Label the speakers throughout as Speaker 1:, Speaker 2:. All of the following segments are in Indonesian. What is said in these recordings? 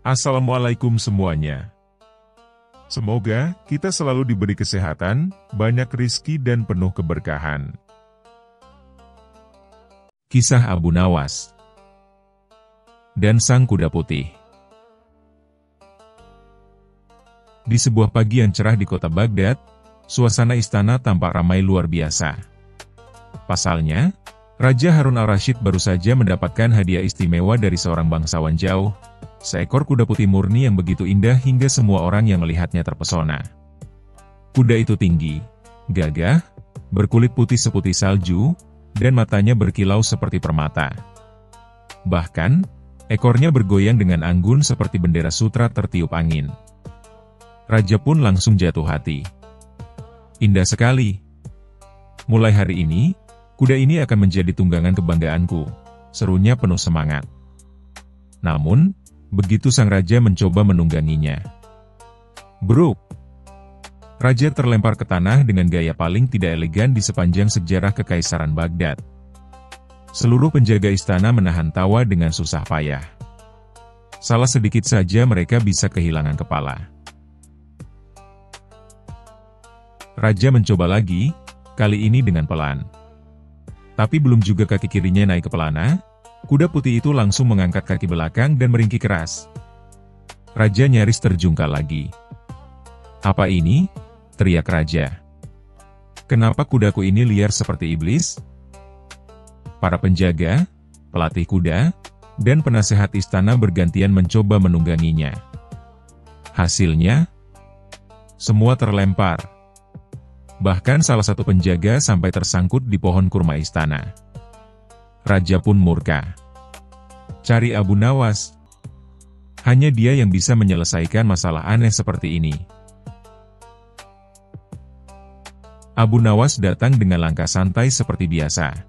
Speaker 1: Assalamualaikum semuanya. Semoga kita selalu diberi kesehatan, banyak rizki dan penuh keberkahan. Kisah Abu Nawas dan Sang Kuda Putih. Di sebuah pagi yang cerah di kota Baghdad, suasana istana tampak ramai luar biasa. Pasalnya, Raja Harun al-Rasyid baru saja mendapatkan hadiah istimewa dari seorang bangsawan jauh, seekor kuda putih murni yang begitu indah hingga semua orang yang melihatnya terpesona. Kuda itu tinggi, gagah, berkulit putih seputih salju, dan matanya berkilau seperti permata. Bahkan, ekornya bergoyang dengan anggun seperti bendera sutra tertiup angin. Raja pun langsung jatuh hati. Indah sekali. Mulai hari ini, kuda ini akan menjadi tunggangan kebanggaanku, serunya penuh semangat. Namun, begitu sang raja mencoba menungganginya, bruk! Raja terlempar ke tanah dengan gaya paling tidak elegan di sepanjang sejarah Kekaisaran Baghdad. Seluruh penjaga istana menahan tawa dengan susah payah. Salah sedikit saja mereka bisa kehilangan kepala. Raja mencoba lagi, kali ini dengan pelan. Tapi belum juga kaki kirinya naik ke pelana, kuda putih itu langsung mengangkat kaki belakang dan meringkik keras. Raja nyaris terjungkal lagi. "Apa ini?" teriak Raja. "Kenapa kudaku ini liar seperti iblis?" Para penjaga, pelatih kuda, dan penasehat istana bergantian mencoba menungganginya. Hasilnya, semua terlempar. Bahkan salah satu penjaga sampai tersangkut di pohon kurma istana. Raja pun murka. Cari Abu Nawas. Hanya dia yang bisa menyelesaikan masalah aneh seperti ini. Abu Nawas datang dengan langkah santai seperti biasa.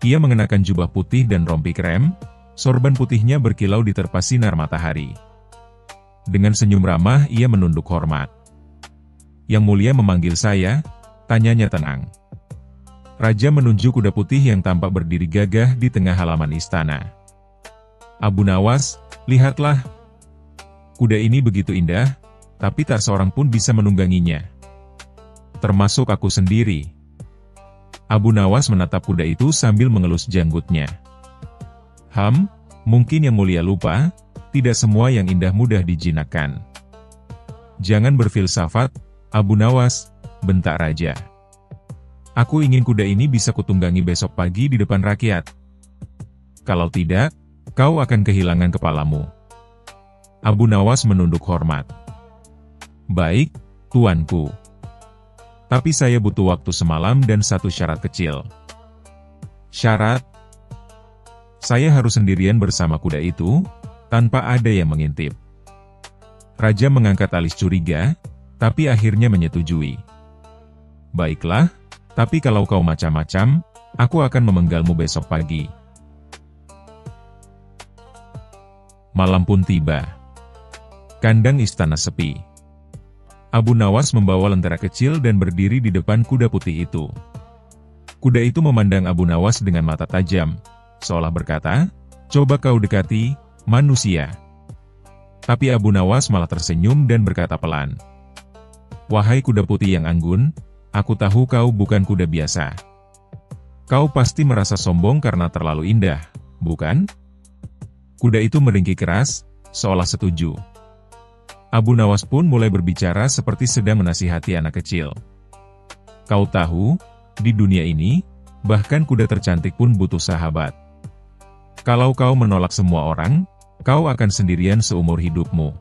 Speaker 1: Ia mengenakan jubah putih dan rompi krem, sorban putihnya berkilau diterpa sinar matahari. Dengan senyum ramah ia menunduk hormat. "Yang mulia memanggil saya?" tanyanya tenang. Raja menunjuk kuda putih yang tampak berdiri gagah di tengah halaman istana. "Abu Nawas, lihatlah. Kuda ini begitu indah, tapi tak seorang pun bisa menungganginya. Termasuk aku sendiri." Abu Nawas menatap kuda itu sambil mengelus janggutnya. Mungkin yang mulia lupa, tidak semua yang indah mudah dijinakkan." "Jangan berfilsafat, Abu Nawas," bentak Raja. "Aku ingin kuda ini bisa kutunggangi besok pagi di depan rakyat. Kalau tidak, kau akan kehilangan kepalamu." Abu Nawas menunduk hormat. "Baik, tuanku. Tapi saya butuh waktu semalam dan satu syarat kecil." "Syarat?" "Saya harus sendirian bersama kuda itu, tanpa ada yang mengintip." Raja mengangkat alis curiga, tapi akhirnya menyetujui. "Baiklah, tapi kalau kau macam-macam, aku akan memenggalmu besok pagi." Malam pun tiba. Kandang istana sepi. Abu Nawas membawa lentera kecil dan berdiri di depan kuda putih itu. Kuda itu memandang Abu Nawas dengan mata tajam, seolah berkata, "Coba kau dekati, manusia." Tapi Abu Nawas malah tersenyum dan berkata pelan, "Wahai kuda putih yang anggun, aku tahu kau bukan kuda biasa. Kau pasti merasa sombong karena terlalu indah, bukan?" Kuda itu meringkik keras, seolah setuju. Abu Nawas pun mulai berbicara seperti sedang menasihati anak kecil. "Kau tahu, di dunia ini, bahkan kuda tercantik pun butuh sahabat. Kalau kau menolak semua orang, kau akan sendirian seumur hidupmu."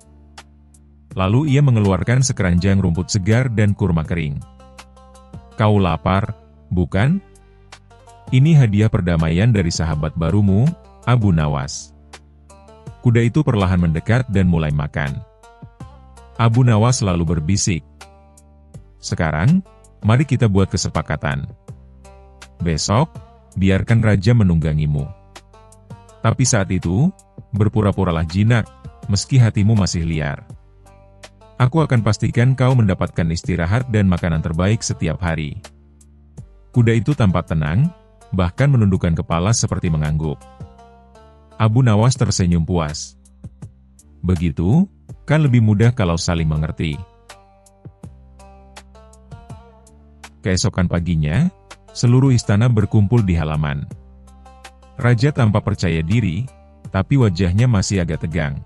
Speaker 1: Lalu ia mengeluarkan sekeranjang rumput segar dan kurma kering. "Kau lapar, bukan? Ini hadiah perdamaian dari sahabat barumu, Abu Nawas." Kuda itu perlahan mendekat dan mulai makan. Abu Nawas lalu berbisik, "Sekarang, mari kita buat kesepakatan. Besok, biarkan Raja menunggangimu. Tapi saat itu, berpura-puralah jinak, meski hatimu masih liar. Aku akan pastikan kau mendapatkan istirahat dan makanan terbaik setiap hari." Kuda itu tampak tenang, bahkan menundukkan kepala seperti mengangguk. Abu Nawas tersenyum puas. Begitu, kan lebih mudah kalau saling mengerti. Keesokan paginya, seluruh istana berkumpul di halaman. Raja tanpa percaya diri, tapi wajahnya masih agak tegang.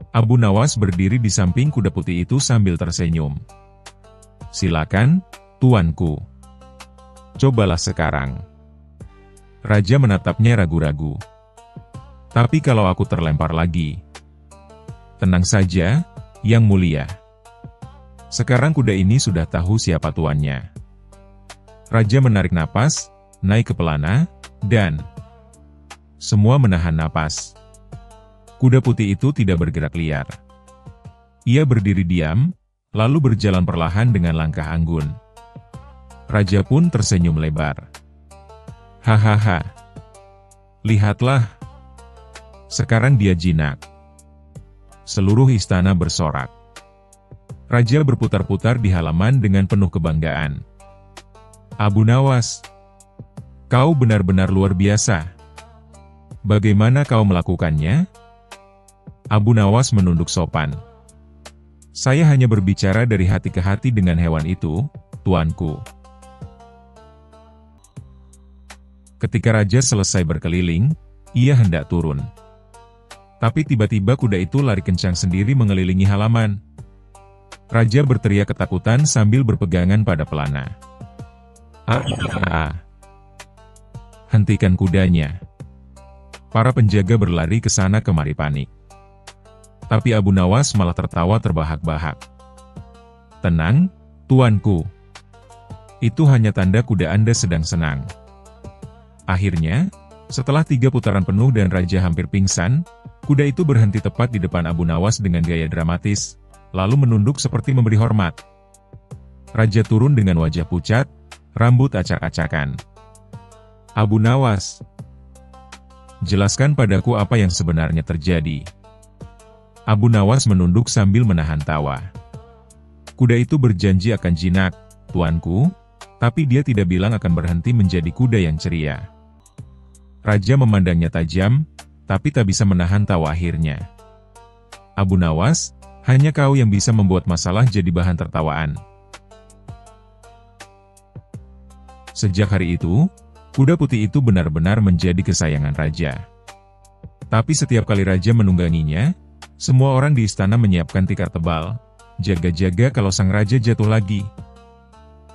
Speaker 1: Abu Nawas berdiri di samping kuda putih itu sambil tersenyum. "Silakan, tuanku. Cobalah sekarang." Raja menatapnya ragu-ragu. "Tapi kalau aku terlempar lagi?" "Tenang saja, Yang Mulia. Sekarang kuda ini sudah tahu siapa tuannya." Raja menarik napas, naik ke pelana, dan semua menahan napas. Kuda putih itu tidak bergerak liar. Ia berdiri diam, lalu berjalan perlahan dengan langkah anggun. Raja pun tersenyum lebar. "Hahaha. Lihatlah. Sekarang dia jinak." Seluruh istana bersorak. Raja berputar-putar di halaman dengan penuh kebanggaan. "Abu Nawas, kau benar-benar luar biasa. Bagaimana kau melakukannya?" Abu Nawas menunduk sopan. "Saya hanya berbicara dari hati ke hati dengan hewan itu, tuanku." Ketika raja selesai berkeliling, ia hendak turun. Tapi tiba-tiba kuda itu lari kencang sendiri mengelilingi halaman. Raja berteriak ketakutan sambil berpegangan pada pelana. Hentikan kudanya." Para penjaga berlari ke sana kemari panik. Tapi Abu Nawas malah tertawa terbahak-bahak. "Tenang, tuanku. Itu hanya tanda kuda Anda sedang senang." Akhirnya, setelah 3 putaran penuh dan raja hampir pingsan, kuda itu berhenti tepat di depan Abu Nawas dengan gaya dramatis, lalu menunduk seperti memberi hormat. Raja turun dengan wajah pucat, rambut acak-acakan. "Abu Nawas, jelaskan padaku apa yang sebenarnya terjadi." Abu Nawas menunduk sambil menahan tawa. "Kuda itu berjanji akan jinak, tuanku, tapi dia tidak bilang akan berhenti menjadi kuda yang ceria." Raja memandangnya tajam, tapi tak bisa menahan tawa akhirnya. "Abu Nawas, hanya kau yang bisa membuat masalah jadi bahan tertawaan." Sejak hari itu, kuda putih itu benar-benar menjadi kesayangan raja. Tapi setiap kali raja menungganginya, semua orang di istana menyiapkan tikar tebal, jaga-jaga kalau sang raja jatuh lagi.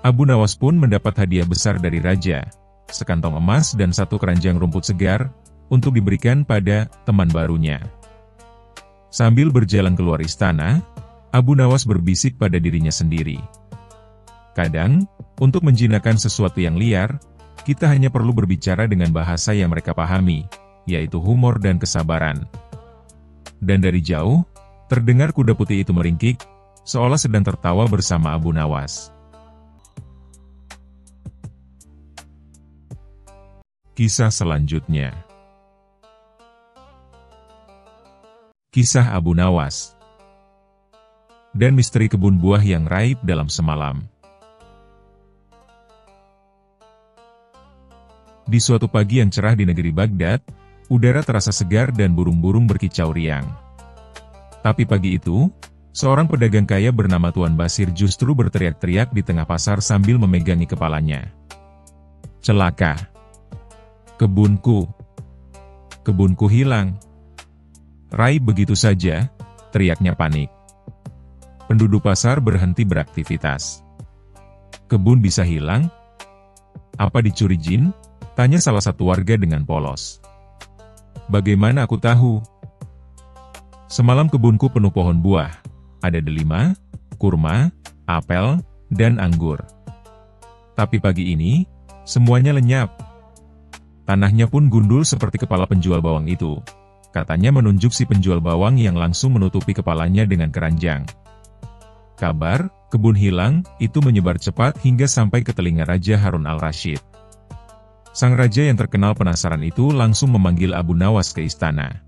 Speaker 1: Abu Nawas pun mendapat hadiah besar dari raja, sekantong emas dan 1 keranjang rumput segar, untuk diberikan pada teman barunya. Sambil berjalan keluar istana, Abu Nawas berbisik pada dirinya sendiri. Kadang, untuk menjinakkan sesuatu yang liar, kita hanya perlu berbicara dengan bahasa yang mereka pahami, yaitu humor dan kesabaran. Dan dari jauh, terdengar kuda putih itu meringkik, seolah sedang tertawa bersama Abu Nawas. Kisah selanjutnya. Kisah Abu Nawas dan misteri kebun buah yang raib dalam semalam. Di suatu pagi yang cerah di negeri Baghdad, udara terasa segar dan burung-burung berkicau riang. Tapi pagi itu, seorang pedagang kaya bernama Tuan Basir justru berteriak-teriak di tengah pasar sambil memegangi kepalanya. "Celaka! Kebunku! Kebunku hilang!" Raib begitu saja, teriaknya panik. Penduduk pasar berhenti beraktivitas. "Kebun bisa hilang? Apa dicuri jin?" tanya salah satu warga dengan polos. "Bagaimana aku tahu? Semalam kebunku penuh pohon buah, ada delima, kurma, apel, dan anggur. Tapi pagi ini, semuanya lenyap. Tanahnya pun gundul seperti kepala penjual bawang itu," katanya menunjuk si penjual bawang yang langsung menutupi kepalanya dengan keranjang. Kabar kebun hilang itu menyebar cepat hingga sampai ke telinga Raja Harun al-Rasyid. Sang raja yang terkenal penasaran itu langsung memanggil Abu Nawas ke istana.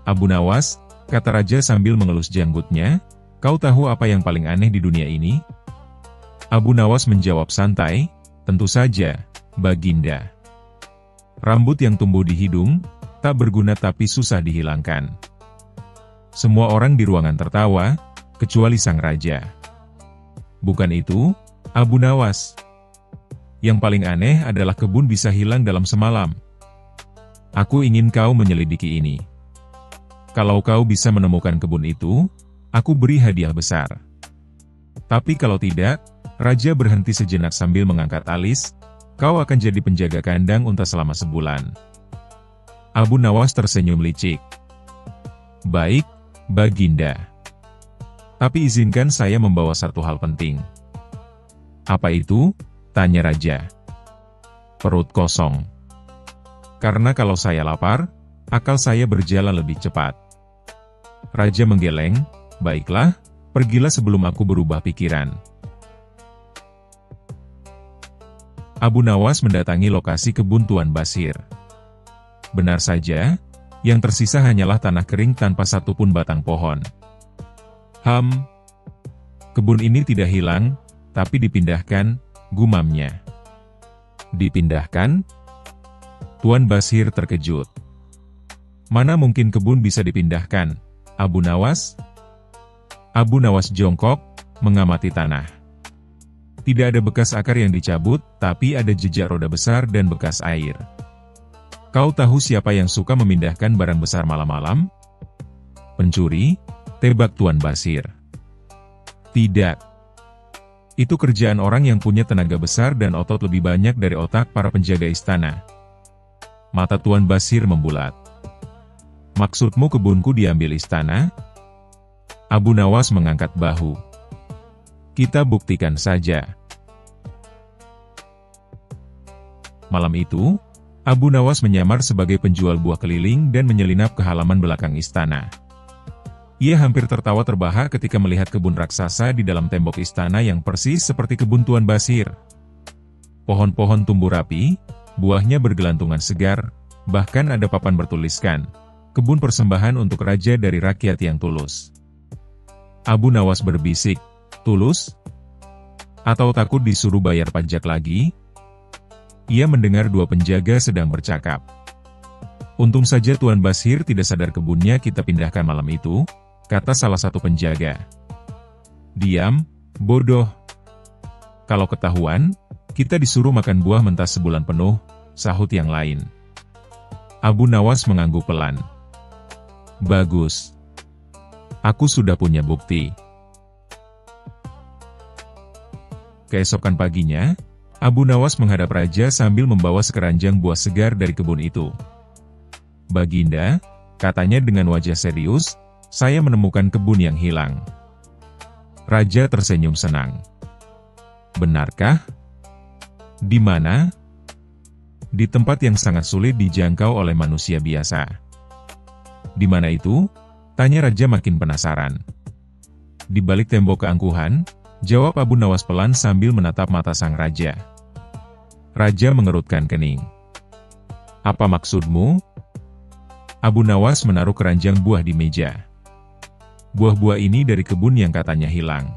Speaker 1: "Abu Nawas," kata raja sambil mengelus janggutnya, "kau tahu apa yang paling aneh di dunia ini?" Abu Nawas menjawab santai, "Tentu saja, Baginda. Rambut yang tumbuh di hidung, tak berguna tapi susah dihilangkan. Semua orang di ruangan tertawa, kecuali sang raja. Bukan itu, Abu Nawas. Yang paling aneh adalah kebun bisa hilang dalam semalam. Aku ingin kau menyelidiki ini. Kalau kau bisa menemukan kebun itu, aku beri hadiah besar. Tapi kalau tidak, raja berhenti sejenak sambil mengangkat alis, kau akan jadi penjaga kandang unta selama sebulan. Abu Nawas tersenyum licik. Baik, Baginda. Tapi izinkan saya membawa satu hal penting. Apa itu? Tanya raja. Perut kosong. Karena kalau saya lapar, akal saya berjalan lebih cepat. Raja menggeleng, baiklah, pergilah sebelum aku berubah pikiran. Abu Nawas mendatangi lokasi kebun Tuan Basir. Benar saja, yang tersisa hanyalah tanah kering tanpa satupun batang pohon. Kebun ini tidak hilang, tapi dipindahkan, gumamnya. Dipindahkan? Tuan Basir terkejut. Mana mungkin kebun bisa dipindahkan, Abu Nawas? Abu Nawas jongkok, mengamati tanah. Tidak ada bekas akar yang dicabut, tapi ada jejak roda besar dan bekas air. Kau tahu siapa yang suka memindahkan barang besar malam-malam? Pencuri? Tebak Tuan Basir. Tidak. Itu kerjaan orang yang punya tenaga besar dan otot lebih banyak dari otak para penjaga istana. Mata Tuan Basir membulat. Maksudmu kebunku diambil istana? Abu Nawas mengangkat bahu. Kita buktikan saja. Malam itu, Abu Nawas menyamar sebagai penjual buah keliling dan menyelinap ke halaman belakang istana. Ia hampir tertawa terbahak ketika melihat kebun raksasa di dalam tembok istana yang persis seperti kebun Tuan Basir. Pohon-pohon tumbuh rapi, buahnya bergelantungan segar, bahkan ada papan bertuliskan, kebun persembahan untuk raja dari rakyat yang tulus. Abu Nawas berbisik, tulus? Atau takut disuruh bayar pajak lagi? Ia mendengar dua penjaga sedang bercakap. Untung saja Tuan Basir tidak sadar kebunnya kita pindahkan malam itu, kata salah satu penjaga. Diam, bodoh. Kalau ketahuan, kita disuruh makan buah mentah sebulan penuh, sahut yang lain. Abu Nawas mengangguk pelan. Bagus. Aku sudah punya bukti. Keesokan paginya, Abu Nawas menghadap raja sambil membawa sekeranjang buah segar dari kebun itu. Baginda, katanya dengan wajah serius, saya menemukan kebun yang hilang. Raja tersenyum senang. Benarkah? Di mana? Di tempat yang sangat sulit dijangkau oleh manusia biasa. Di mana itu? Tanya raja makin penasaran. Di balik tembok keangkuhan, jawab Abu Nawas pelan sambil menatap mata sang raja. Raja mengerutkan kening. Apa maksudmu? Abu Nawas menaruh keranjang buah di meja. Buah-buah ini dari kebun yang katanya hilang.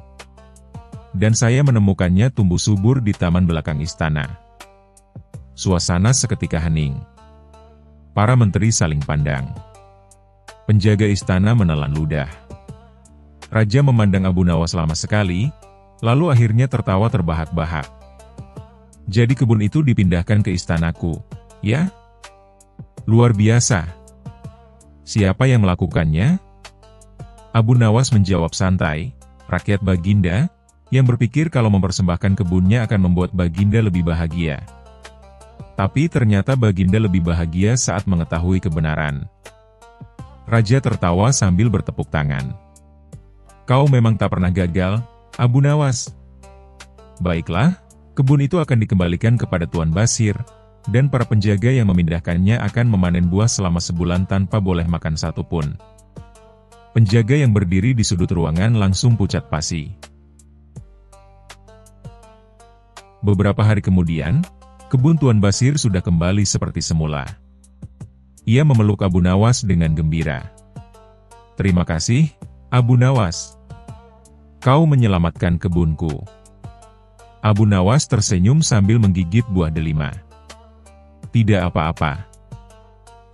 Speaker 1: Dan saya menemukannya tumbuh subur di taman belakang istana. Suasana seketika hening. Para menteri saling pandang. Penjaga istana menelan ludah. Raja memandang Abu Nawas lama sekali, lalu akhirnya tertawa terbahak-bahak. Jadi kebun itu dipindahkan ke istanaku, ya? Luar biasa. Siapa yang melakukannya? Abu Nawas menjawab santai, rakyat Baginda, yang berpikir kalau mempersembahkan kebunnya akan membuat Baginda lebih bahagia. Tapi ternyata Baginda lebih bahagia saat mengetahui kebenaran. Raja tertawa sambil bertepuk tangan. Kau memang tak pernah gagal, Abu Nawas. Baiklah, kebun itu akan dikembalikan kepada Tuan Basir, dan para penjaga yang memindahkannya akan memanen buah selama sebulan tanpa boleh makan satupun. Penjaga yang berdiri di sudut ruangan langsung pucat pasi. Beberapa hari kemudian, kebun Tuan Basir sudah kembali seperti semula. Ia memeluk Abu Nawas dengan gembira. Terima kasih, Abu Nawas. Kau menyelamatkan kebunku. Abu Nawas tersenyum sambil menggigit buah delima. Tidak apa-apa.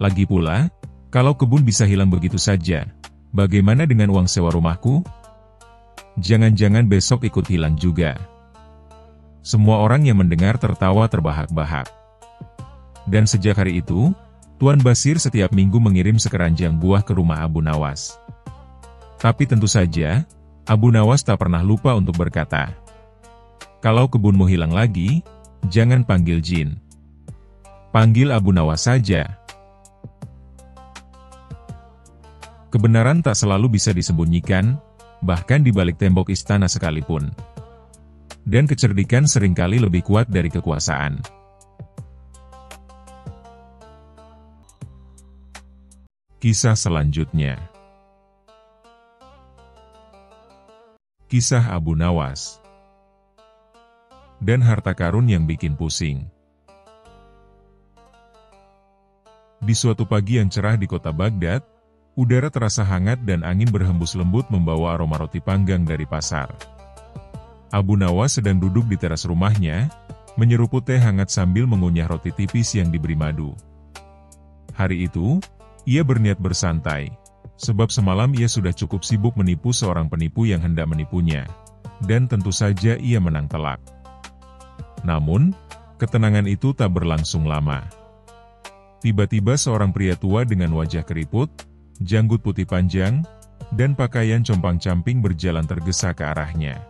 Speaker 1: Lagi pula, kalau kebun bisa hilang begitu saja, bagaimana dengan uang sewa rumahku? Jangan-jangan besok ikut hilang juga. Semua orang yang mendengar tertawa terbahak-bahak. Dan sejak hari itu, Tuan Basir setiap minggu mengirim sekeranjang buah ke rumah Abu Nawas. Tapi tentu saja, Abu Nawas tak pernah lupa untuk berkata, "Kalau kebunmu hilang lagi, jangan panggil jin. Panggil Abu Nawas saja." Kebenaran tak selalu bisa disembunyikan, bahkan di balik tembok istana sekalipun. Dan kecerdikan seringkali lebih kuat dari kekuasaan. Kisah selanjutnya. Kisah Abu Nawas dan harta karun yang bikin pusing. Di suatu pagi yang cerah di kota Baghdad, udara terasa hangat dan angin berhembus lembut membawa aroma roti panggang dari pasar. Abu Nawas sedang duduk di teras rumahnya, menyeruput teh hangat sambil mengunyah roti tipis yang diberi madu. Hari itu, ia berniat bersantai, sebab semalam ia sudah cukup sibuk menipu seorang penipu yang hendak menipunya, dan tentu saja ia menang telak. Namun, ketenangan itu tak berlangsung lama. Tiba-tiba seorang pria tua dengan wajah keriput, janggut putih panjang, dan pakaian compang-camping berjalan tergesa ke arahnya.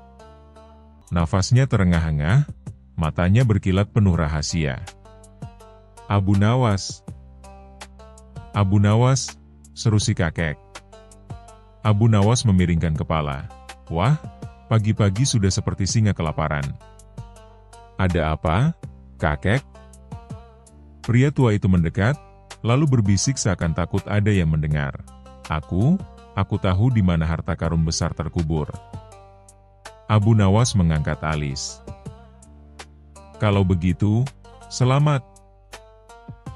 Speaker 1: Nafasnya terengah-engah, matanya berkilat penuh rahasia. "Abu Nawas! Abu Nawas!" seru si kakek. Abu Nawas memiringkan kepala. "Wah, pagi-pagi sudah seperti singa kelaparan." "Ada apa, kakek?" Pria tua itu mendekat, lalu berbisik seakan takut ada yang mendengar. Aku tahu di mana harta karun besar terkubur." Abu Nawas mengangkat alis. "Kalau begitu, selamat.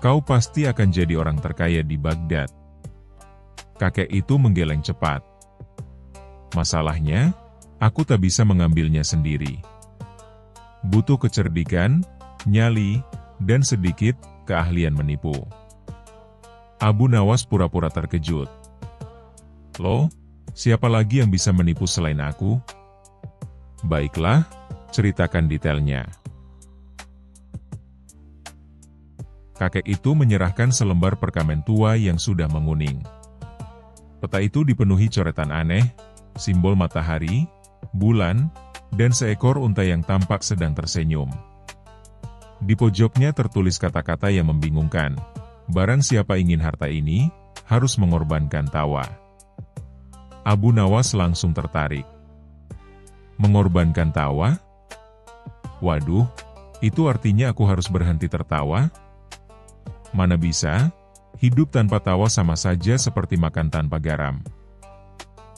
Speaker 1: Kau pasti akan jadi orang terkaya di Baghdad." Kakek itu menggeleng cepat. "Masalahnya, aku tak bisa mengambilnya sendiri. Butuh kecerdikan, nyali, dan sedikit keahlian menipu." Abu Nawas pura-pura terkejut. "Loh, siapa lagi yang bisa menipu selain aku?" "Baiklah, ceritakan detailnya." Kakek itu menyerahkan selembar perkamen tua yang sudah menguning. Peta itu dipenuhi coretan aneh, simbol matahari, bulan, dan seekor unta yang tampak sedang tersenyum. Di pojoknya tertulis kata-kata yang membingungkan. "Barang siapa ingin harta ini, harus mengorbankan tawa." Abu Nawas langsung tertarik. Mengorbankan tawa? Waduh, itu artinya aku harus berhenti tertawa? Mana bisa, hidup tanpa tawa sama saja seperti makan tanpa garam.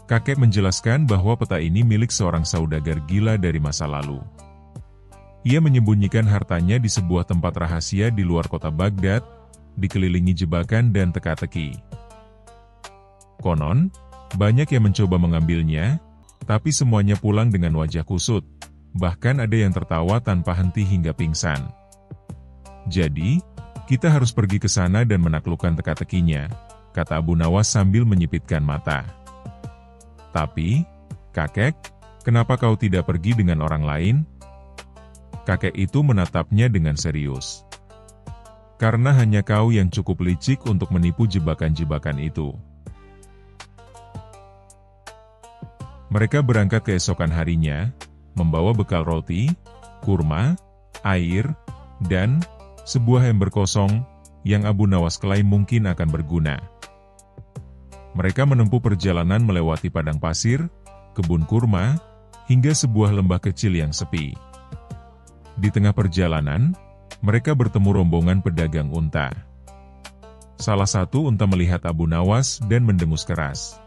Speaker 1: Kakek menjelaskan bahwa peta ini milik seorang saudagar gila dari masa lalu. Ia menyembunyikan hartanya di sebuah tempat rahasia di luar kota Baghdad, dikelilingi jebakan dan teka-teki. Konon, banyak yang mencoba mengambilnya, tapi semuanya pulang dengan wajah kusut, bahkan ada yang tertawa tanpa henti hingga pingsan. "Jadi, kita harus pergi ke sana dan menaklukkan teka-tekinya," kata Abu Nawas sambil menyipitkan mata. "Tapi, kakek, kenapa kau tidak pergi dengan orang lain?" Kakek itu menatapnya dengan serius. "Karena hanya kau yang cukup licik untuk menipu jebakan-jebakan itu." Mereka berangkat keesokan harinya, membawa bekal roti, kurma, air, dan sebuah ember kosong, yang Abu Nawas klaim mungkin akan berguna. Mereka menempuh perjalanan melewati padang pasir, kebun kurma, hingga sebuah lembah kecil yang sepi. Di tengah perjalanan, mereka bertemu rombongan pedagang unta. Salah satu unta melihat Abu Nawas dan mendengus keras.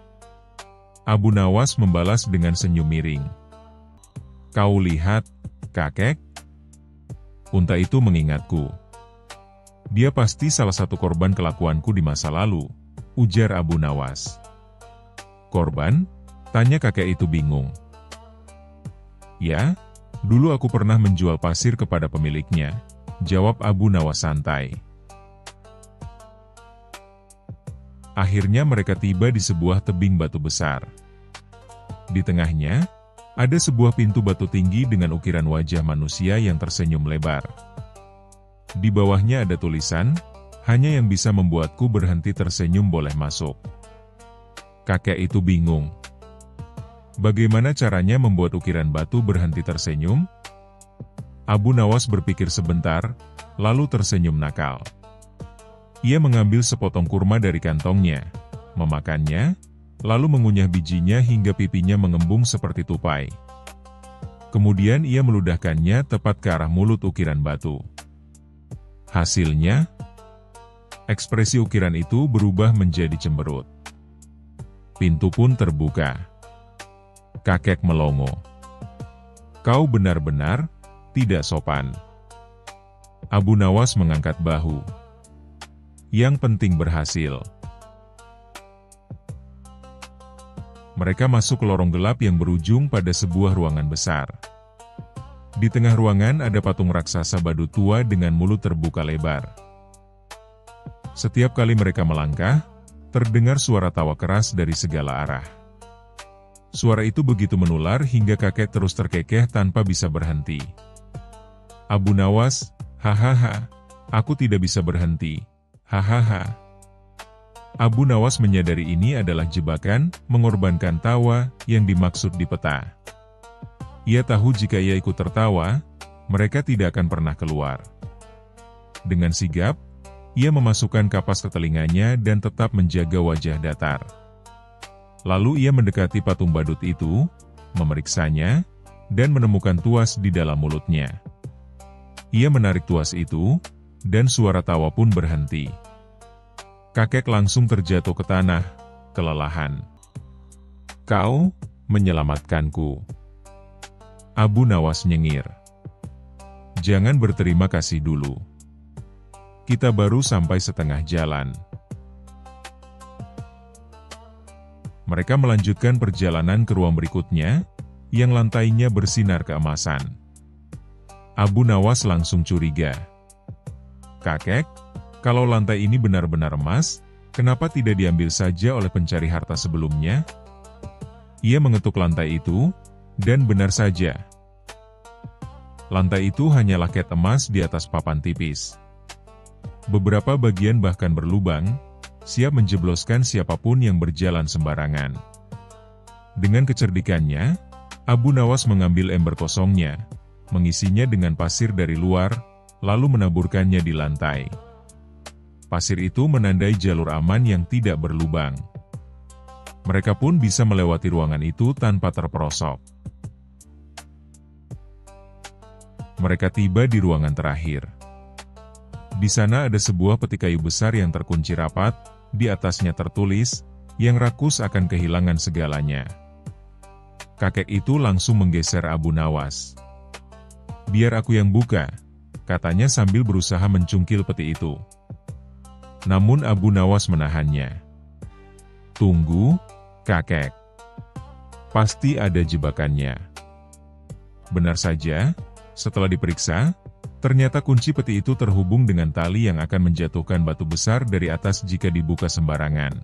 Speaker 1: Abu Nawas membalas dengan senyum miring. "Kau lihat, kakek? Unta itu mengingatku. Dia pasti salah satu korban kelakuanku di masa lalu," ujar Abu Nawas. "Korban?" tanya kakek itu bingung. "Ya, dulu aku pernah menjual pasir kepada pemiliknya," jawab Abu Nawas santai. Akhirnya mereka tiba di sebuah tebing batu besar. Di tengahnya, ada sebuah pintu batu tinggi dengan ukiran wajah manusia yang tersenyum lebar. Di bawahnya ada tulisan, "Hanya yang bisa membuatku berhenti tersenyum boleh masuk." Kakek itu bingung. Bagaimana caranya membuat ukiran batu berhenti tersenyum? Abu Nawas berpikir sebentar, lalu tersenyum nakal. Ia mengambil sepotong kurma dari kantongnya, memakannya, lalu mengunyah bijinya hingga pipinya mengembung seperti tupai. Kemudian ia meludahkannya tepat ke arah mulut ukiran batu. Hasilnya, ekspresi ukiran itu berubah menjadi cemberut. Pintu pun terbuka. Kakek melongo. "Kau benar-benar tidak sopan." Abu Nawas mengangkat bahu. "Yang penting berhasil." Mereka masuk ke lorong gelap yang berujung pada sebuah ruangan besar. Di tengah ruangan ada patung raksasa badut tua dengan mulut terbuka lebar. Setiap kali mereka melangkah, terdengar suara tawa keras dari segala arah. Suara itu begitu menular hingga kakek terus terkekeh tanpa bisa berhenti. Abu Nawas, "Hahaha, aku tidak bisa berhenti. Hahaha." Abu Nawas menyadari ini adalah jebakan, mengorbankan tawa yang dimaksud di peta. Ia tahu jika ia ikut tertawa, mereka tidak akan pernah keluar. Dengan sigap, ia memasukkan kapas ke telinganya dan tetap menjaga wajah datar. Lalu ia mendekati patung badut itu, memeriksanya, dan menemukan tuas di dalam mulutnya. Ia menarik tuas itu, dan suara tawa pun berhenti. Kakek langsung terjatuh ke tanah, kelelahan. "Kau menyelamatkanku." Abu Nawas nyengir. "Jangan berterima kasih dulu. Kita baru sampai setengah jalan." Mereka melanjutkan perjalanan ke ruang berikutnya, yang lantainya bersinar keemasan. Abu Nawas langsung curiga. "Kakek, kalau lantai ini benar-benar emas, kenapa tidak diambil saja oleh pencari harta sebelumnya?" Ia mengetuk lantai itu, dan benar saja. Lantai itu hanyalah cat emas di atas papan tipis. Beberapa bagian bahkan berlubang, siap menjebloskan siapapun yang berjalan sembarangan. Dengan kecerdikannya, Abu Nawas mengambil ember kosongnya, mengisinya dengan pasir dari luar, lalu menaburkannya di lantai. Pasir itu menandai jalur aman yang tidak berlubang. Mereka pun bisa melewati ruangan itu tanpa terperosok. Mereka tiba di ruangan terakhir. Di sana ada sebuah peti kayu besar yang terkunci rapat, di atasnya tertulis, "Yang rakus akan kehilangan segalanya." Kakek itu langsung menggeser Abu Nawas. "Biar aku yang buka," katanya sambil berusaha mencungkil peti itu. Namun Abu Nawas menahannya. "Tunggu, kakek. Pasti ada jebakannya." Benar saja, setelah diperiksa, ternyata kunci peti itu terhubung dengan tali yang akan menjatuhkan batu besar dari atas jika dibuka sembarangan.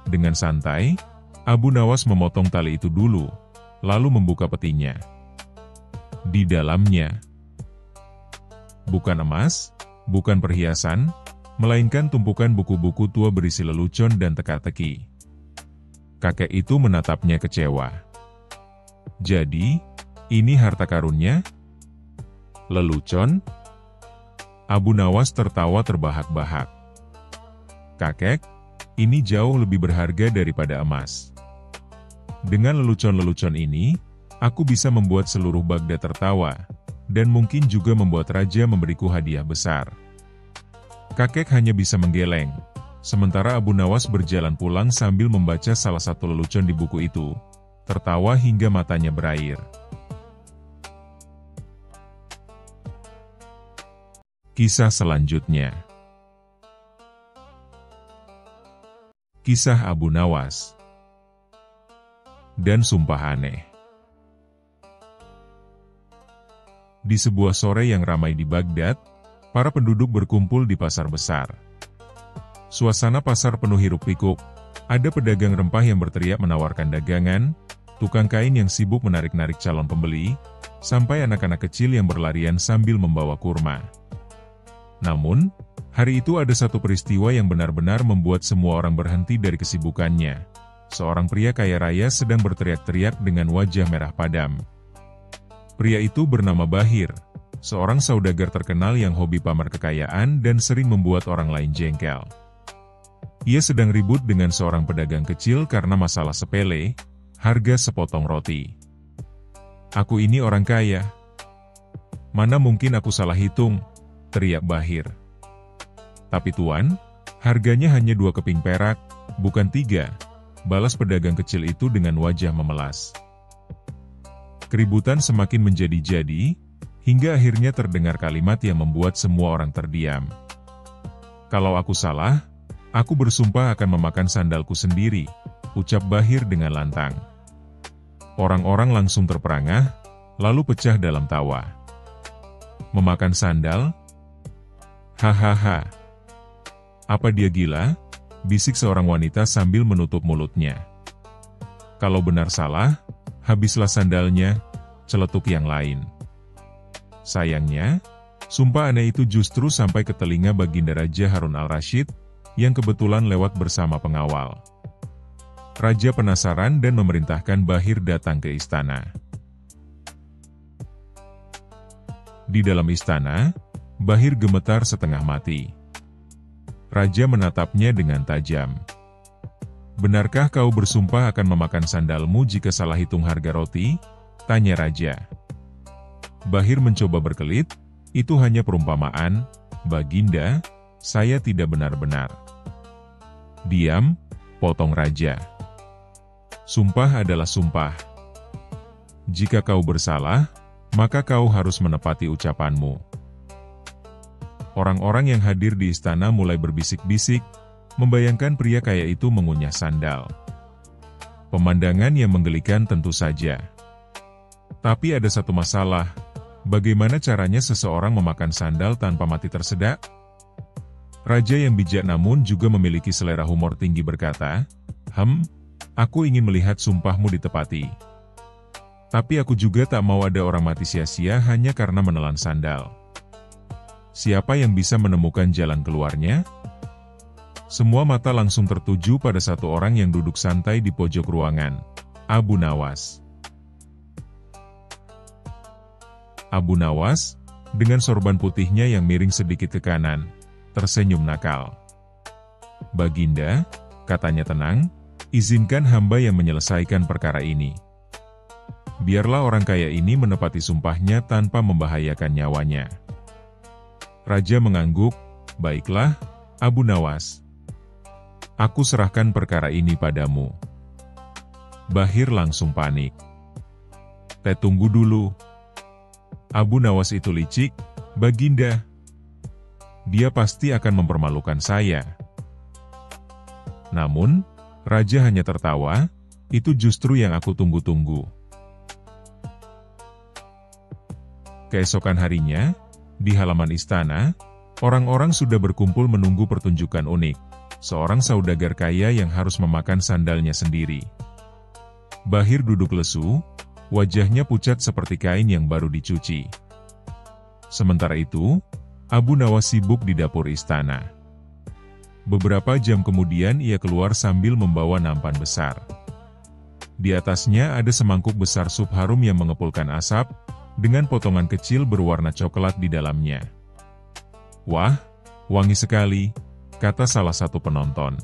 Speaker 1: Dengan santai, Abu Nawas memotong tali itu dulu, lalu membuka petinya. Di dalamnya, bukan emas, bukan perhiasan, melainkan tumpukan buku-buku tua berisi lelucon dan teka-teki. Kakek itu menatapnya kecewa. "Jadi, ini harta karunnya? Lelucon?" Abu Nawas tertawa terbahak-bahak. "Kakek, ini jauh lebih berharga daripada emas. Dengan lelucon-lelucon ini, aku bisa membuat seluruh Baghdad tertawa, dan mungkin juga membuat raja memberiku hadiah besar." Kakek hanya bisa menggeleng, sementara Abu Nawas berjalan pulang sambil membaca salah satu lelucon di buku itu, tertawa hingga matanya berair. Kisah selanjutnya. Kisah Abu Nawas dan sumpah aneh. Di sebuah sore yang ramai di Baghdad, para penduduk berkumpul di pasar besar. Suasana pasar penuh hiruk-pikuk. Ada pedagang rempah yang berteriak menawarkan dagangan, tukang kain yang sibuk menarik-narik calon pembeli, sampai anak-anak kecil yang berlarian sambil membawa kurma. Namun, hari itu ada satu peristiwa yang benar-benar membuat semua orang berhenti dari kesibukannya. Seorang pria kaya raya sedang berteriak-teriak dengan wajah merah padam. Pria itu bernama Bahir, seorang saudagar terkenal yang hobi pamer kekayaan dan sering membuat orang lain jengkel. Ia sedang ribut dengan seorang pedagang kecil karena masalah sepele, harga sepotong roti. "Aku ini orang kaya. Mana mungkin aku salah hitung," teriak Bahir. "Tapi tuan, harganya hanya 2 keping perak, bukan 3, balas pedagang kecil itu dengan wajah memelas. Keributan semakin menjadi-jadi, hingga akhirnya terdengar kalimat yang membuat semua orang terdiam. "Kalau aku salah, aku bersumpah akan memakan sandalku sendiri," ucap Bahir dengan lantang. Orang-orang langsung terperangah, lalu pecah dalam tawa. "Memakan sandal? Hahaha. Apa dia gila?" bisik seorang wanita sambil menutup mulutnya. "Kalau benar salah, habislah sandalnya," celetuk yang lain. Sayangnya, sumpah aneh itu justru sampai ke telinga Baginda Raja Harun al-Rasyid, yang kebetulan lewat bersama pengawal. Raja penasaran dan memerintahkan Bahir datang ke istana. Di dalam istana, Bahir gemetar setengah mati. Raja menatapnya dengan tajam. "Benarkah kau bersumpah akan memakan sandalmu jika salah hitung harga roti?" tanya Raja. Bahir mencoba berkelit, "Itu hanya perumpamaan, Baginda, saya tidak benar-benar." "Diam," potong Raja. "Sumpah adalah sumpah. Jika kau bersalah, maka kau harus menepati ucapanmu." Orang-orang yang hadir di istana mulai berbisik-bisik, membayangkan pria kaya itu mengunyah sandal. Pemandangan yang menggelikan tentu saja. Tapi ada satu masalah, bagaimana caranya seseorang memakan sandal tanpa mati tersedak? Raja yang bijak namun juga memiliki selera humor tinggi berkata, Aku ingin melihat sumpahmu ditepati. Tapi aku juga tak mau ada orang mati sia-sia hanya karena menelan sandal. Siapa yang bisa menemukan jalan keluarnya?" Semua mata langsung tertuju pada satu orang yang duduk santai di pojok ruangan, Abu Nawas. Abu Nawas, dengan sorban putihnya yang miring sedikit ke kanan, tersenyum nakal. "Baginda," katanya tenang, "izinkan hamba yang menyelesaikan perkara ini. Biarlah orang kaya ini menepati sumpahnya tanpa membahayakan nyawanya." Raja mengangguk, "Baiklah, Abu Nawas. Aku serahkan perkara ini padamu." Bahir langsung panik. Tunggu dulu. Abu Nawas itu licik, Baginda. Dia pasti akan mempermalukan saya." Namun, Raja hanya tertawa, "Itu justru yang aku tunggu-tunggu." Keesokan harinya, di halaman istana, orang-orang sudah berkumpul menunggu pertunjukan unik. Seorang saudagar kaya yang harus memakan sandalnya sendiri. Bahir duduk lesu, wajahnya pucat seperti kain yang baru dicuci. Sementara itu, Abu Nawas sibuk di dapur istana. Beberapa jam kemudian ia keluar sambil membawa nampan besar. Di atasnya ada semangkuk besar sup harum yang mengepulkan asap, dengan potongan kecil berwarna coklat di dalamnya. "Wah, wangi sekali," kata salah satu penonton.